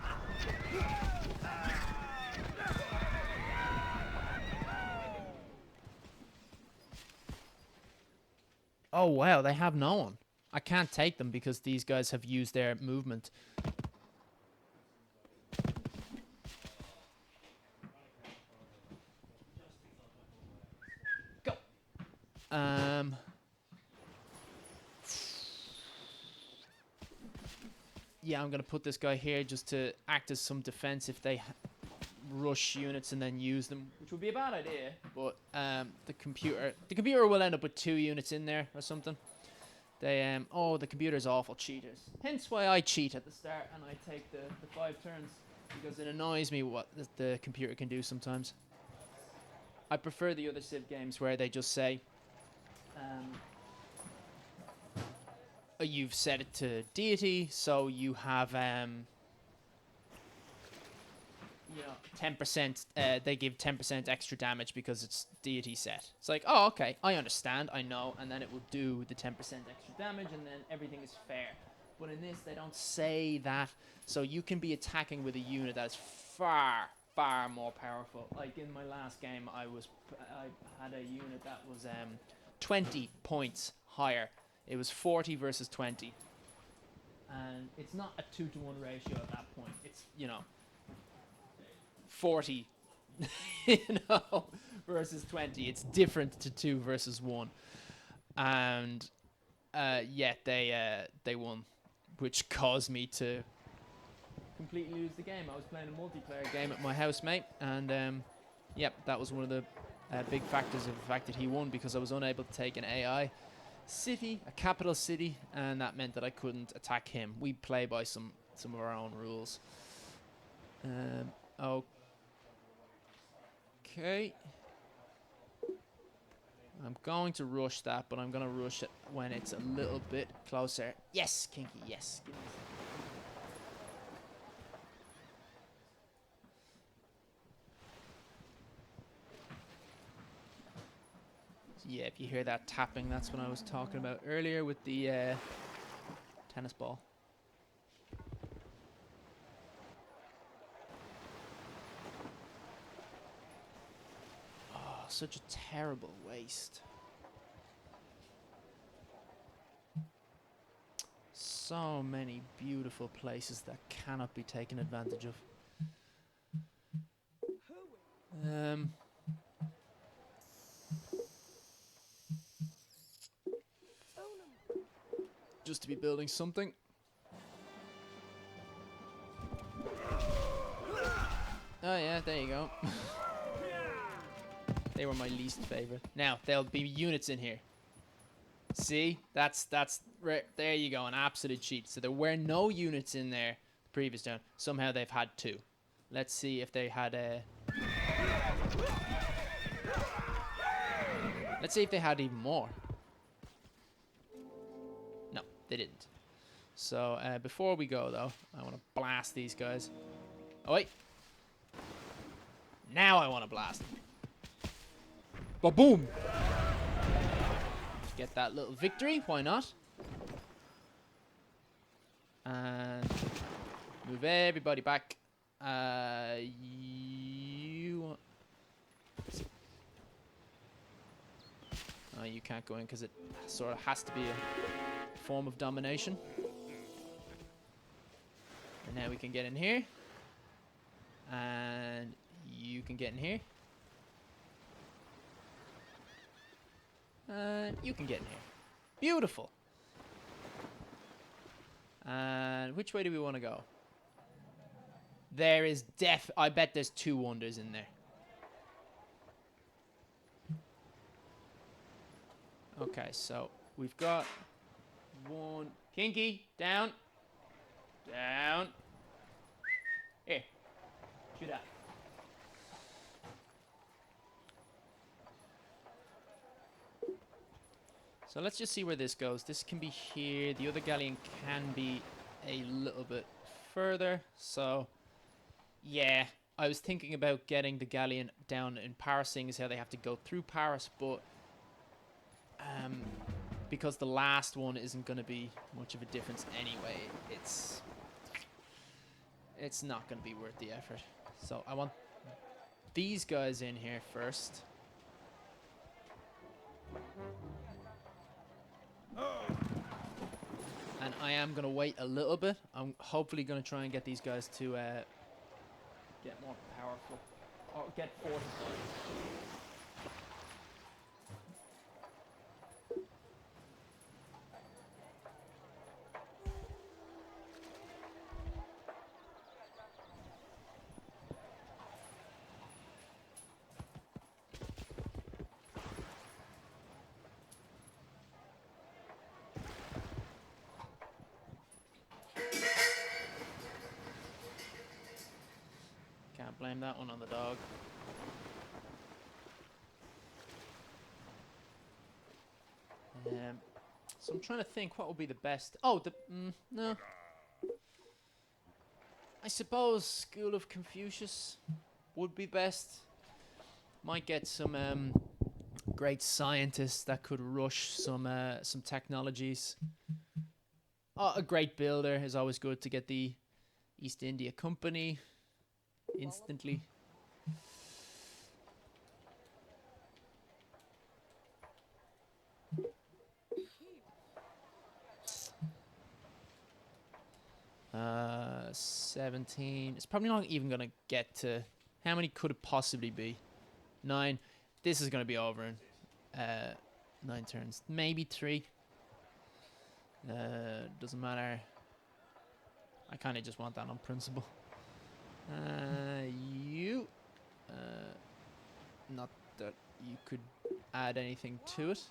oh wow, they have no one. I can't take them because these guys have used their movement. Go. Yeah, I'm going to put this guy here just to act as some defense if they rush units and then use them, which would be a bad idea. But the computer will end up with 2 units in there or something. They oh, the computer's awful cheaters. Hence why I cheat at the start and I take the 5 turns, because it annoys me what the computer can do sometimes. I prefer the other Civ games where they just say, you've set it to Deity, so you have 10%. They give 10% extra damage because it's Deity set. It's like, oh, okay, I understand, I know, and then it will do the 10% extra damage, and then everything is fair. But in this, they don't say that, so you can be attacking with a unit that is far, far more powerful. Like in my last game, I had a unit that was 20 points higher. It was 40 versus 20. And it's not a 2-to-1 ratio at that point. It's, 40 versus 20. It's different to 2 versus 1. And yet they won, which caused me to completely lose the game. I was playing a multiplayer game at my housemate, and yep, that was one of the big factors of the fact that he won, because I was unable to take an AI city, a capital city, and that meant that I couldn't attack him. We play by some of our own rules. Okay. I'm going to rush that, but I'm going to rush it when it's a little bit closer. Yes, Kinky, yes. Give me a second. Yeah, if you hear that tapping, that's what I was talking about earlier with the tennis ball. Oh, such a terrible waste. So many beautiful places that cannot be taken advantage of. Just to be building something. Oh yeah, there you go. They were my least favorite. Now, there'll be units in here. See, that's right there. You go, an absolute cheat. So there were no units in there the previous turn. Somehow they've had 2. Let's see if they had a. Let's see if they had even more. No, they didn't. So before we go though, I want to blast these guys. Oh wait. Now I want to blast them. Ba-boom! Get that little victory, why not? And move everybody back. You... Oh, you can't go in because it sort of has to be a form of domination. And now we can get in here. And you can get in here. And you can get in here. Beautiful. And which way do we want to go? There is I bet there's 2 wonders in there. Okay, so we've got 1. Kinky, down. Down. Here. Shoot that. So let's just see where this goes. This can be here. The other galleon can be a little bit further. So, yeah. I was thinking about getting the galleon down in Paris, seeing as how they have to go through Paris. But because the last one isn't going to be much of a difference anyway, it's not going to be worth the effort. So I want these guys in here first. And I am going to wait a little bit. I'm hopefully going to try and get these guys to get more powerful. Or get fortified. Can't blame that one on the dog. So I'm trying to think what would be the best. Oh, no. I suppose School of Confucius would be best. Might get some great scientists that could rush some technologies. Oh, a great builder is always good to get the East India Company instantly. Uh, 17. It's probably not even gonna get to. How many could it possibly be? 9. This is gonna be over in 9 turns. Maybe 3. Doesn't matter. I kind of just want that on principle. You. Not that you could add anything to it.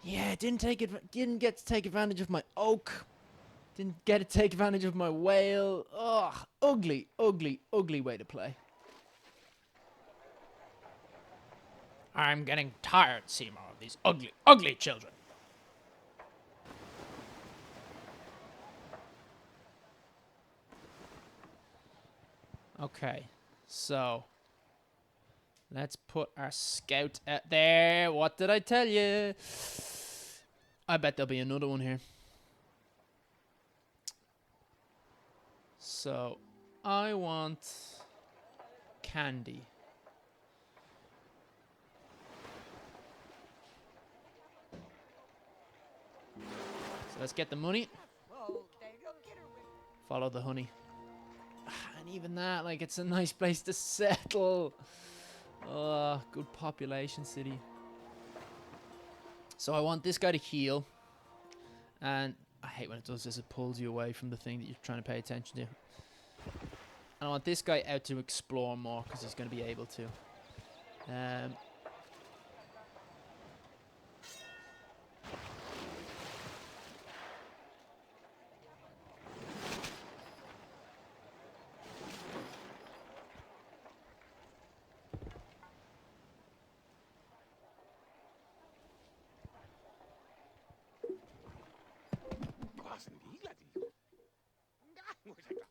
Yeah, didn't get to take advantage of my oak. Didn't get to take advantage of my whale. Ugh, ugly, ugly, ugly way to play. I'm getting tired, Seymour, of these ugly, ugly children. Okay, so let's put our scout out there. What did I tell you? I bet there'll be another one here. So, I want candy. So let's get the money. Follow the honey. And even that, like, it's a nice place to settle. Oh, good population city. So I want this guy to heal. And I hate when it does this. It pulls you away from the thing that you're trying to pay attention to. And I want this guy out to explore more because he's going to be able to.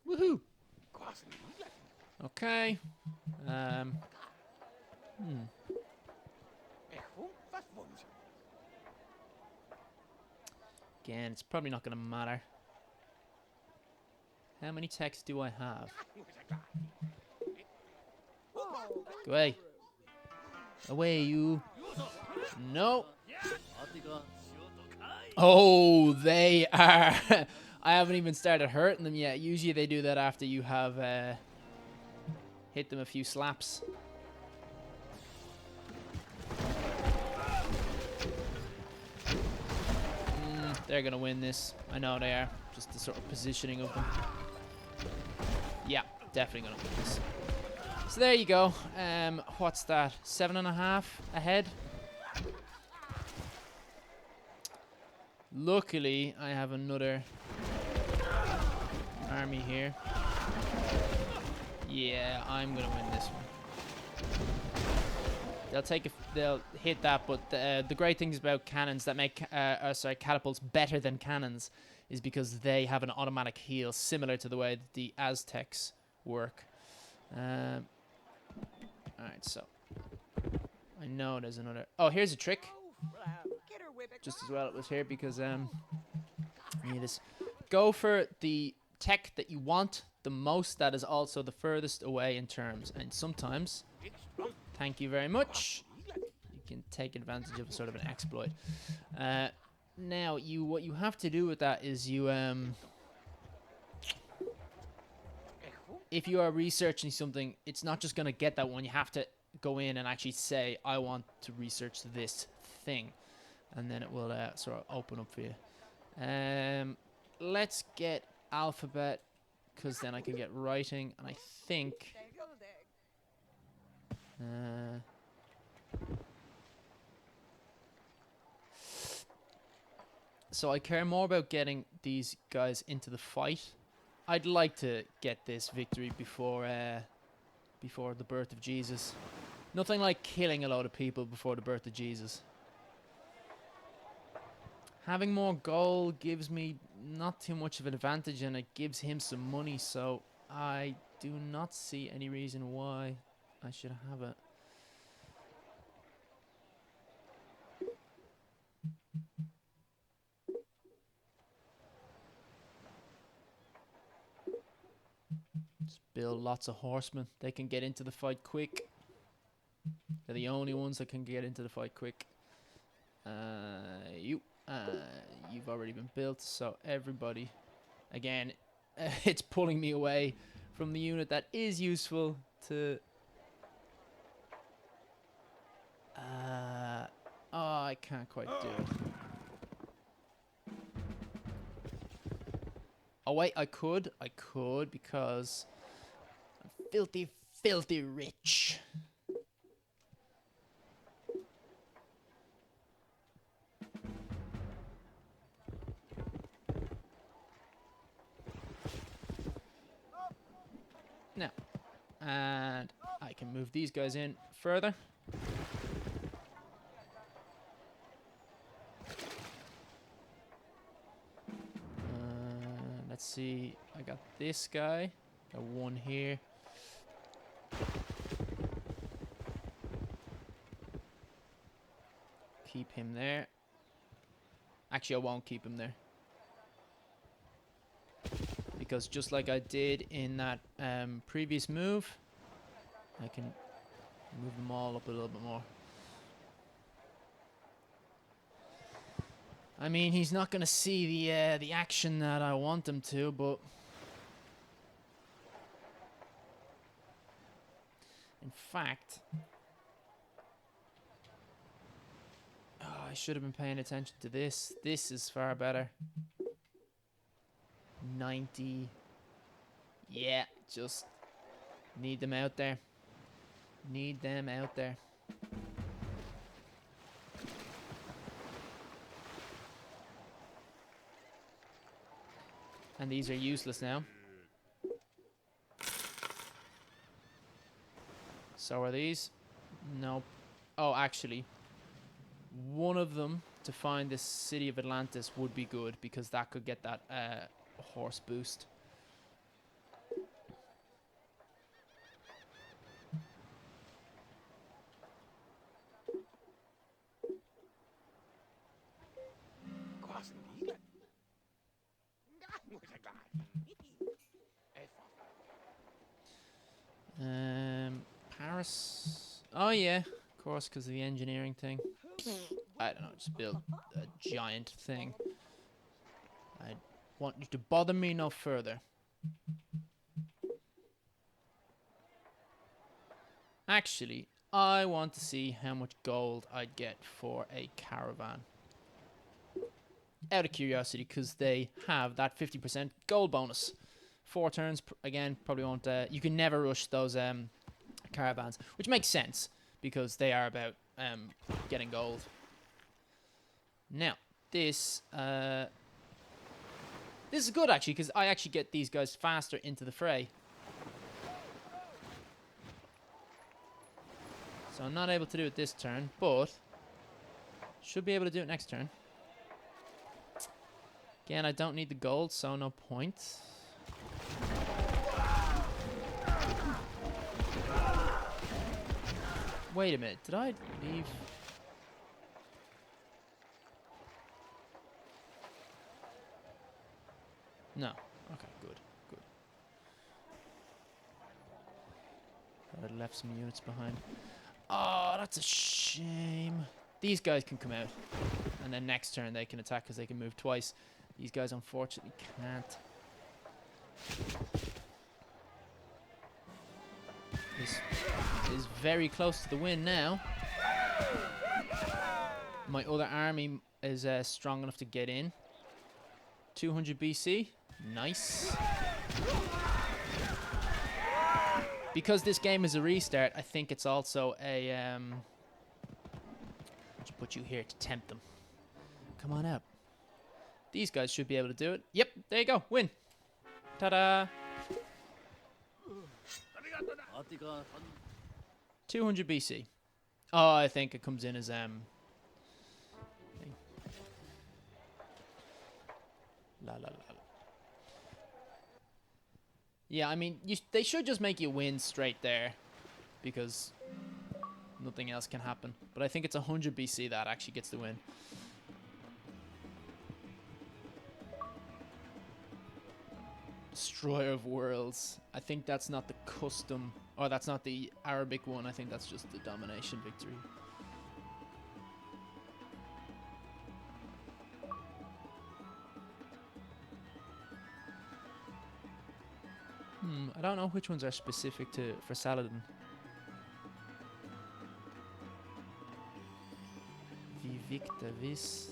Woohoo! Okay. Again, it's probably not going to matter. How many texts do I have? Go away. Away, you. No. Oh, they are. I haven't even started hurting them yet. Usually they do that after you have hit them a few slaps. They're going to win this. I know they are. Just the sort of positioning of them. Yeah, definitely going to win this. So there you go. What's that? 7.5 ahead. Luckily, I have another army here. Yeah, I'm gonna win this one. They'll hit that, but the great things about cannons that make catapults better than cannons is because they have an automatic heal, similar to the way that the Aztecs work. All right, so I know there's another. Oh, here's a trick. Just as well it was here because this. Go for the tech that you want the most. That is also the furthest away in terms, and sometimes, thank you very much, you can take advantage of sort of an exploit. Now, what you have to do with that is you if you are researching something, it's not just gonna get that one. You have to go in and actually say, I want to research this thing. And then it will sort of open up for you. Let's get alphabet, because then I can get writing. And I think... so I care more about getting these guys into the fight. I'd like to get this victory before the birth of Jesus. Nothing like killing a lot of people before the birth of Jesus. Having more gold gives me not too much of an advantage, and it gives him some money, so I do not see any reason why I should have it. Just build lots of horsemen. They can get into the fight quick. They're the only ones that can get into the fight quick. You've already been built, so everybody, again, it's pulling me away from the unit that is useful to. Oh, I can't quite do it. Oh wait, I could because I'm filthy rich. Now, and I can move these guys in further. Let's see, I got this guy, got one here. Keep him there. Actually, I won't keep him there. Because just like I did in that previous move, I can move them all up a little bit more. I mean, he's not going to see the action that I want him to, but in fact, I should have been paying attention to this. This is far better. 90. Yeah, just need them out there. Need them out there. And these are useless now. So are these? Nope. Oh, actually, one of them to find this city of Atlantis would be good, because that could get that horse boost. Paris. Oh yeah, of course, because of the engineering thing. I don't know, just build a giant thing. I want you to bother me no further. Actually, I want to see how much gold I'd get for a caravan. Out of curiosity, because they have that 50% gold bonus. 4 turns, again, probably won't... you can never rush those caravans, which makes sense, because they are about getting gold. Now, this is good, actually, because I actually get these guys faster into the fray. So I'm not able to do it this turn, but should be able to do it next turn. Again, I don't need the gold, so no point. Wait a minute, did I leave? No. Okay, good. I left some units behind. Oh, that's a shame. These guys can come out, and then next turn they can attack because they can move twice. These guys unfortunately can't. This is very close to the win now. My other army is strong enough to get in. 200 BC. Nice. Because this game is a restart, I think it's also a... Should put you here to tempt them. Come on out. These guys should be able to do it. Yep, there you go. Win. Ta-da. 200 BC. Oh, I think it comes in as... La la la. Yeah, I mean, they should just make you win straight there, because nothing else can happen. But I think it's 100 BC that actually gets the win. Destroyer of Worlds. I think that's not the custom, or that's not the Arabic one. I think that's just the Domination victory. I don't know which ones are specific for Saladin. Vivicta vis.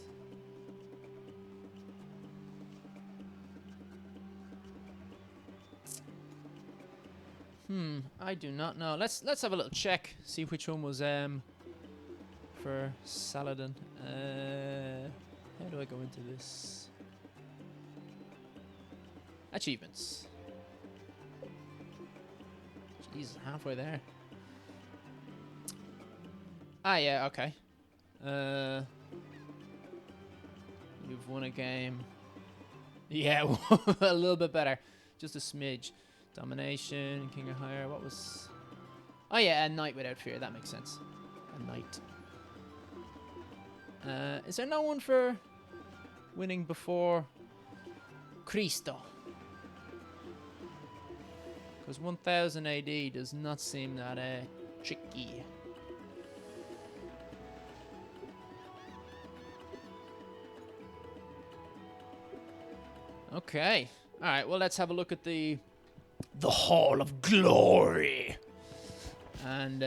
I do not know. Let's have a little check. See which one was for Saladin. How do I go into this? Achievements. Jeez, halfway there. Ah, yeah, okay. You've won a game. Yeah, a little bit better. Just a smidge. Domination, King of Hire, what was... Oh yeah, a Knight Without Fear, that makes sense. A Knight. Is there no one for winning before Cristo? Because 1000 AD does not seem that tricky. Okay. Alright, well, let's have a look at the Hall of Glory. And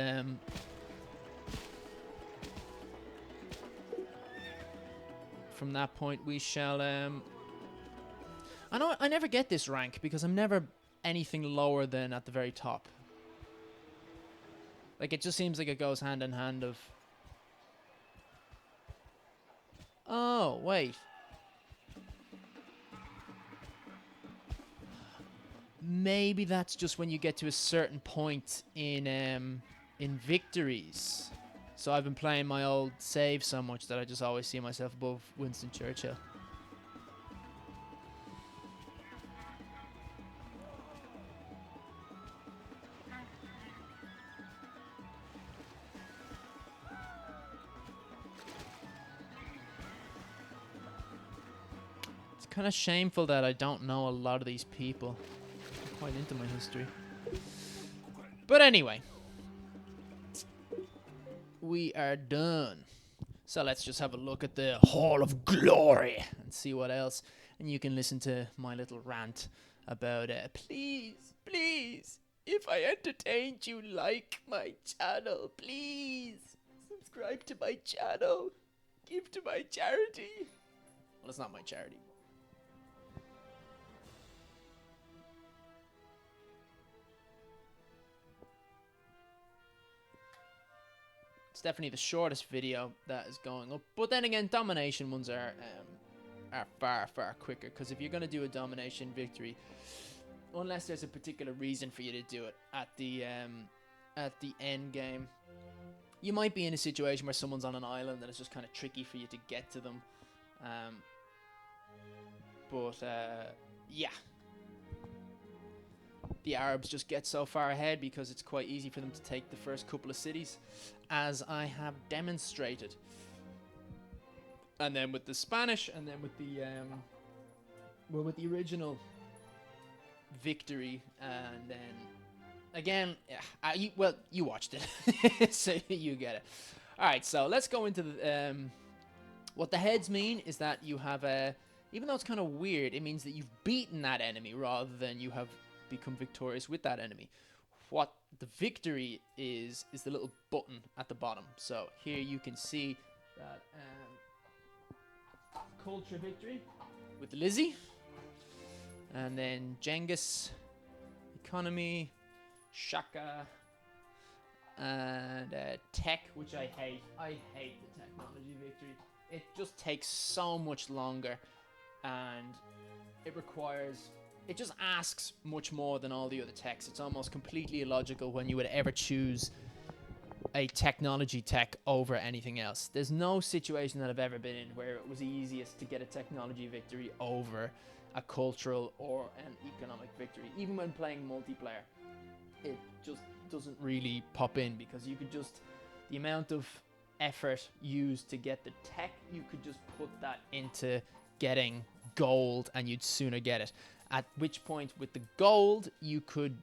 from that point we shall I know I never get this rank because I'm never anything lower than at the very top. Like, it just seems like it goes hand in hand of... Oh, wait. Maybe that's just when you get to a certain point in victories. So I've been playing my old save so much that I just always see myself above Winston Churchill. It's kind of shameful that I don't know a lot of these people. I'm quite into my history. But anyway. We are done. So let's just have a look at the Hall of Glory and see what else. And you can listen to my little rant about please, please, if I entertained you, like my channel, please. Subscribe to my channel. Give to my charity. Well, it's not my charity. It's definitely the shortest video that is going up. But then again, domination ones are far, far quicker. Because if you're going to do a domination victory, unless there's a particular reason for you to do it at the end game, you might be in a situation where someone's on an island and it's just kind of tricky for you to get to them. Yeah. The Arabs just get so far ahead because it's quite easy for them to take the first couple of cities, as I have demonstrated. And then with the Spanish, and then with the with the original victory, and then again, you watched it, so you get it. All right, so let's go into the what the heads mean is that you have even though it's kind of weird, it means that you've beaten that enemy rather than you have become victorious with that enemy. What the victory is the little button at the bottom. So here you can see that culture victory with Lizzie, and then Genghis, economy, Shaka, and tech, which I hate. I hate the technology victory. It just takes so much longer, and it just asks much more than all the other techs. It's almost completely illogical when you would ever choose a technology tech over anything else. There's no situation that I've ever been in where it was easiest to get a technology victory over a cultural or an economic victory. Even when playing multiplayer, it just doesn't really pop in, because you could just, the amount of effort used to get the tech, you could just put that into getting gold and you'd sooner get it. At which point, with the gold, you could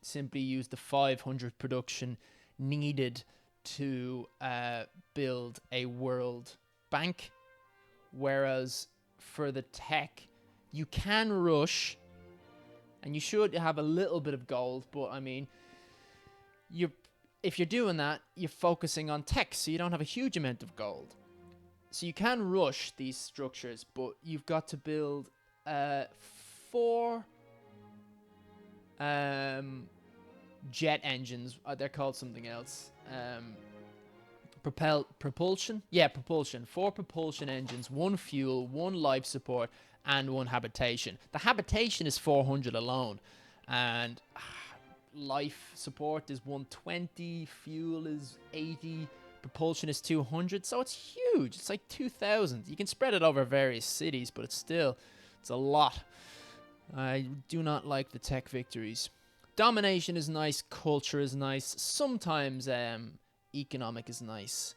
simply use the 500 production needed to build a world bank. Whereas for the tech, you can rush, and you should have a little bit of gold. But I mean, if you're doing that, you're focusing on tech, so you don't have a huge amount of gold. So you can rush these structures, but you've got to build 4 jet engines. They're called something else. Propulsion? Yeah, propulsion. 4 propulsion engines, 1 fuel, 1 life support, and 1 habitation. The habitation is 400 alone, and life support is 120, fuel is 80, propulsion is 200, so it's huge. It's like 2,000. You can spread it over various cities, but it's a lot. I do not like the tech victories. Domination is nice, culture is nice, sometimes economic is nice,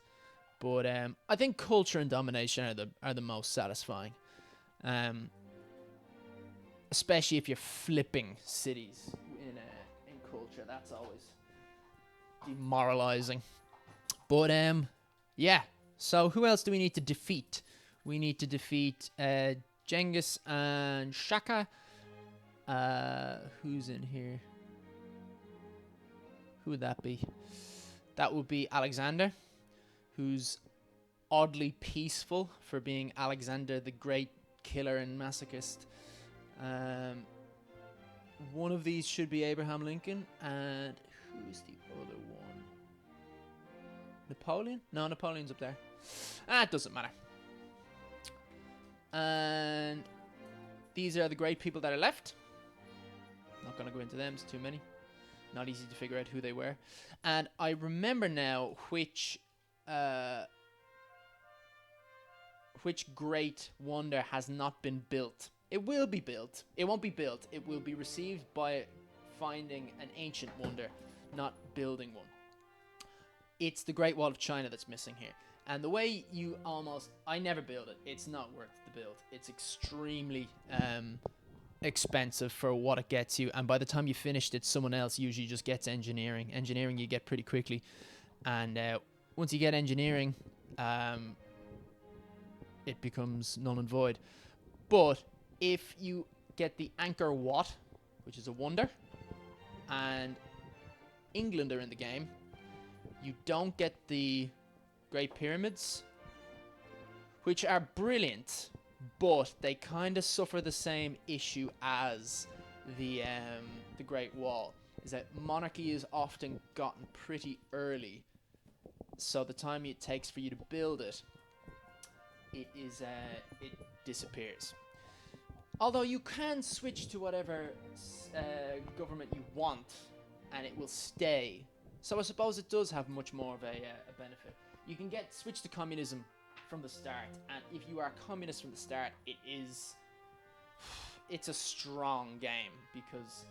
but I think culture and domination are the most satisfying, especially if you're flipping cities in culture. That's always demoralizing. But yeah. So who else do we need to defeat? We need to defeat Genghis and Shaka. Who's in here? Who would that be? That would be Alexander, who's oddly peaceful for being Alexander the Great Killer and Masochist. One of these should be Abraham Lincoln, and who's the other one? Napoleon? No, Napoleon's up there. It doesn't matter. And these are the great people that are left. Not going to go into them, it's too many. Not easy to figure out who they were. And I remember now which which great wonder has not been built? It will be built. It won't be built. It will be received by finding an ancient wonder, not building one. It's the Great Wall of China that's missing here. And the way you I never build it. It's not worth the build. It's extremely expensive for what it gets you. And by the time you finished it, someone else usually just gets engineering. Engineering you get pretty quickly. And once you get engineering, it becomes null and void. But if you get the Angkor Wat, which is a wonder, and England are in the game, you don't get the Great Pyramids, which are brilliant, but they kind of suffer the same issue as the Great Wall, is that monarchy is often gotten pretty early, so the time it takes for you to build it, it disappears. Although you can switch to whatever government you want, and it will stay. So I suppose it does have much more of a benefit. You can switch to communism from the start, and if you are communist from the start, it's a strong game, because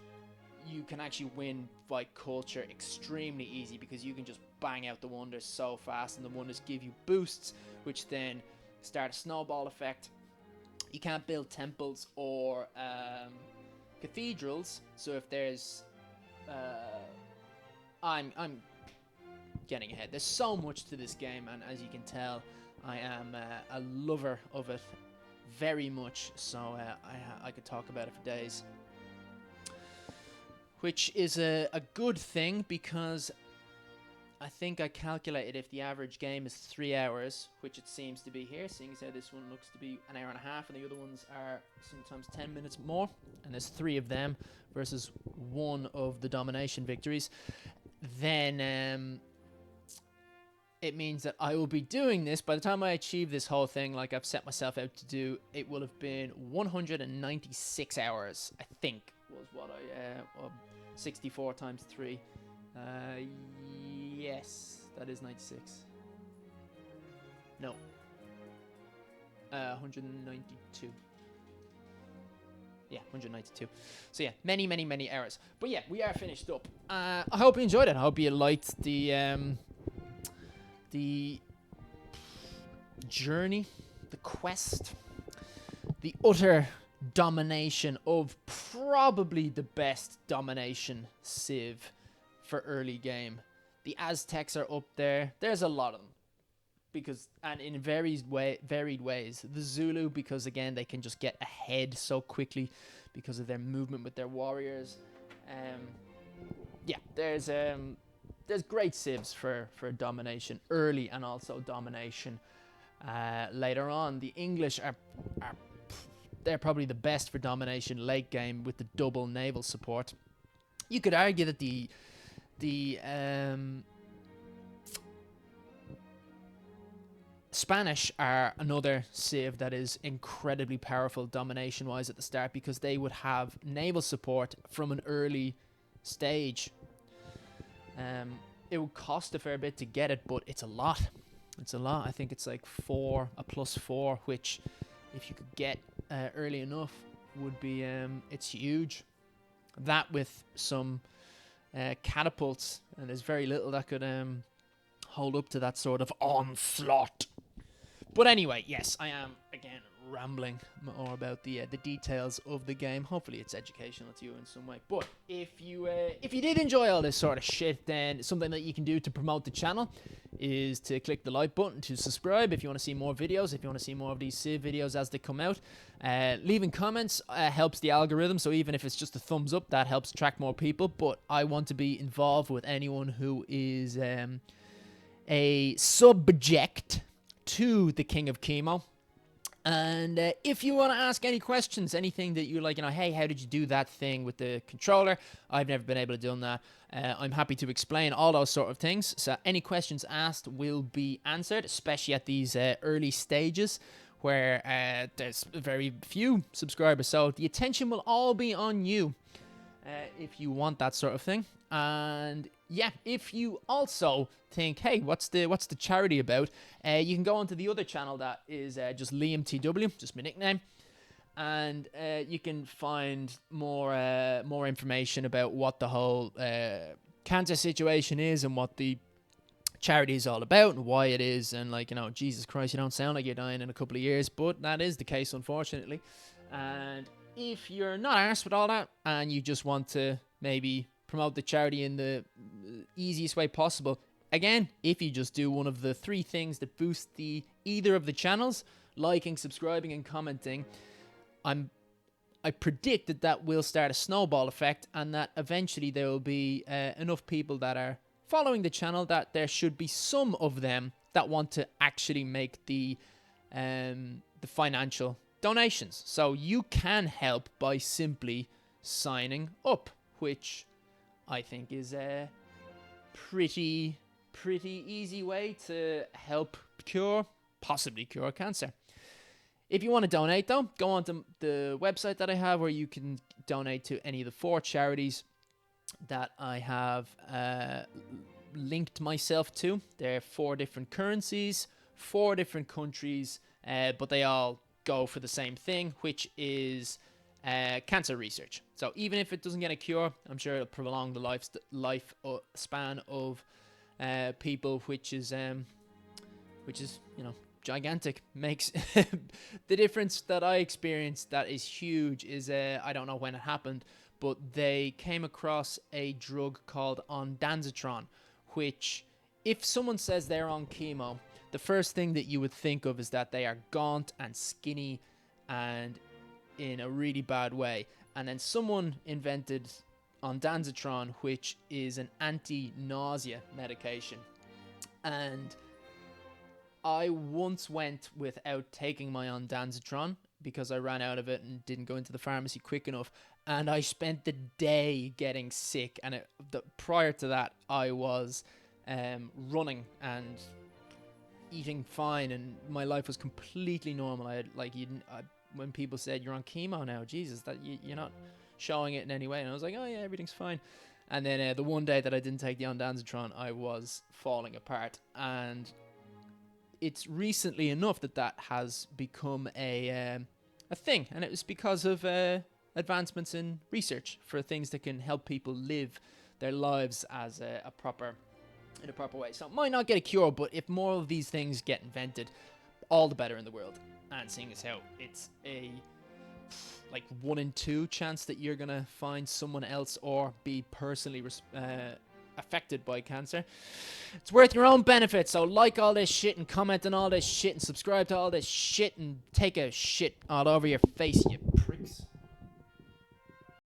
you can actually win by culture extremely easy, because you can just bang out the wonders so fast, and the wonders give you boosts, which then start a snowball effect. You can't build temples or cathedrals, so if there's I'm getting ahead. There's so much to this game, and as you can tell, I am a lover of it very much, so I could talk about it for days. Which is a good thing, because I think I calculated if the average game is 3 hours, which it seems to be here, seeing as how this one looks to be an hour and a half, and the other ones are sometimes 10 minutes more, and there's 3 of them versus 1 of the Domination victories, then it means that I will be doing this, by the time I achieve this whole thing, like I've set myself out to do, it will have been 196 hours, I think, was what 64 times 3. Yes, that is 96. No. 192. Yeah, 192. So yeah, many, many, many hours. But yeah, we are finished up. I hope you enjoyed it. I hope you liked the journey, the quest, the utter domination of probably the best domination civ for early game. The Aztecs are up there. There's a lot of them, and in varied ways. The Zulu, because again they can just get ahead so quickly because of their movement with their warriors. Yeah, there's great civs for domination early, and also domination later on. The English they're probably the best for domination late game with the double naval support. You could argue that the Spanish are another civ that is incredibly powerful domination-wise at the start, because they would have naval support from an early stage. It would cost a fair bit to get it, but it's a lot. It's a lot. I think it's like a +4, which if you could get early enough would be it's huge. That with some catapults, and there's very little that could hold up to that sort of onslaught. But anyway, yes, I am again rambling more about the details of the game. Hopefully it's educational to you in some way. But if you did enjoy all this sort of shit, then something that you can do to promote the channel is to click the like button to subscribe if you want to see more videos, if you want to see more of these civ videos as they come out. Leaving comments helps the algorithm, so even if it's just a thumbs up, that helps attract more people. But I want to be involved with anyone who is a subject to the King of Chemo. And if you want to ask any questions, anything that you're like, hey, how did you do that thing with the controller? I've never been able to do that. I'm happy to explain all those sort of things. So any questions asked will be answered, especially at these early stages where there's very few subscribers. So the attention will all be on you if you want that sort of thing. And yeah, if you also think, hey, what's the charity about? You can go onto the other channel that is just Liam TW, just my nickname, and you can find more information about what the whole cancer situation is and what the charity is all about and why it is. And like, Jesus Christ, you don't sound like you're dying in a couple of years, but that is the case, unfortunately. And if you're not arsed with all that and you just want to maybe promote the charity in the easiest way possible, again, if you just do one of the 3 things that boost either of the channels, liking, subscribing, and commenting, I predict that will start a snowball effect, and that eventually there will be enough people that are following the channel that there should be some of them that want to actually make the financial donations. So you can help by simply signing up, which I think is a pretty easy way to help possibly cure cancer. If you want to donate, though, go on to the website that I have, where you can donate to any of the 4 charities that I have linked myself to. There are 4 different currencies, 4 different countries, but they all go for the same thing, which is cancer research. So even if it doesn't get a cure, I'm sure it'll prolong the life span of people, which is gigantic. Makes the difference that I experienced that is huge is I don't know when it happened, but they came across a drug called ondansetron, which, if someone says they're on chemo, the first thing that you would think of is that they are gaunt and skinny and in a really bad way. And then someone invented ondansetron, which is an anti-nausea medication. And I once went without taking my ondansetron because I ran out of it and didn't go into the pharmacy quick enough. And I spent the day getting sick. And prior to that, I was running and eating fine, and my life was completely normal. I had when people said you're on chemo now, Jesus, that you're not showing it in any way, and I was like, oh yeah, everything's fine. And then the one day that I didn't take the ondansetron, I was falling apart. And it's recently enough that has become a thing, and it was because of advancements in research for things that can help people live their lives as in a proper way. So it might not get a cure, but if more of these things get invented, all the better in the world. And seeing as how it's a 1 in 2 chance that you're gonna find someone else or be personally affected by cancer, it's worth your own benefit. So like all this shit and comment on all this shit and subscribe to all this shit and take a shit all over your face, you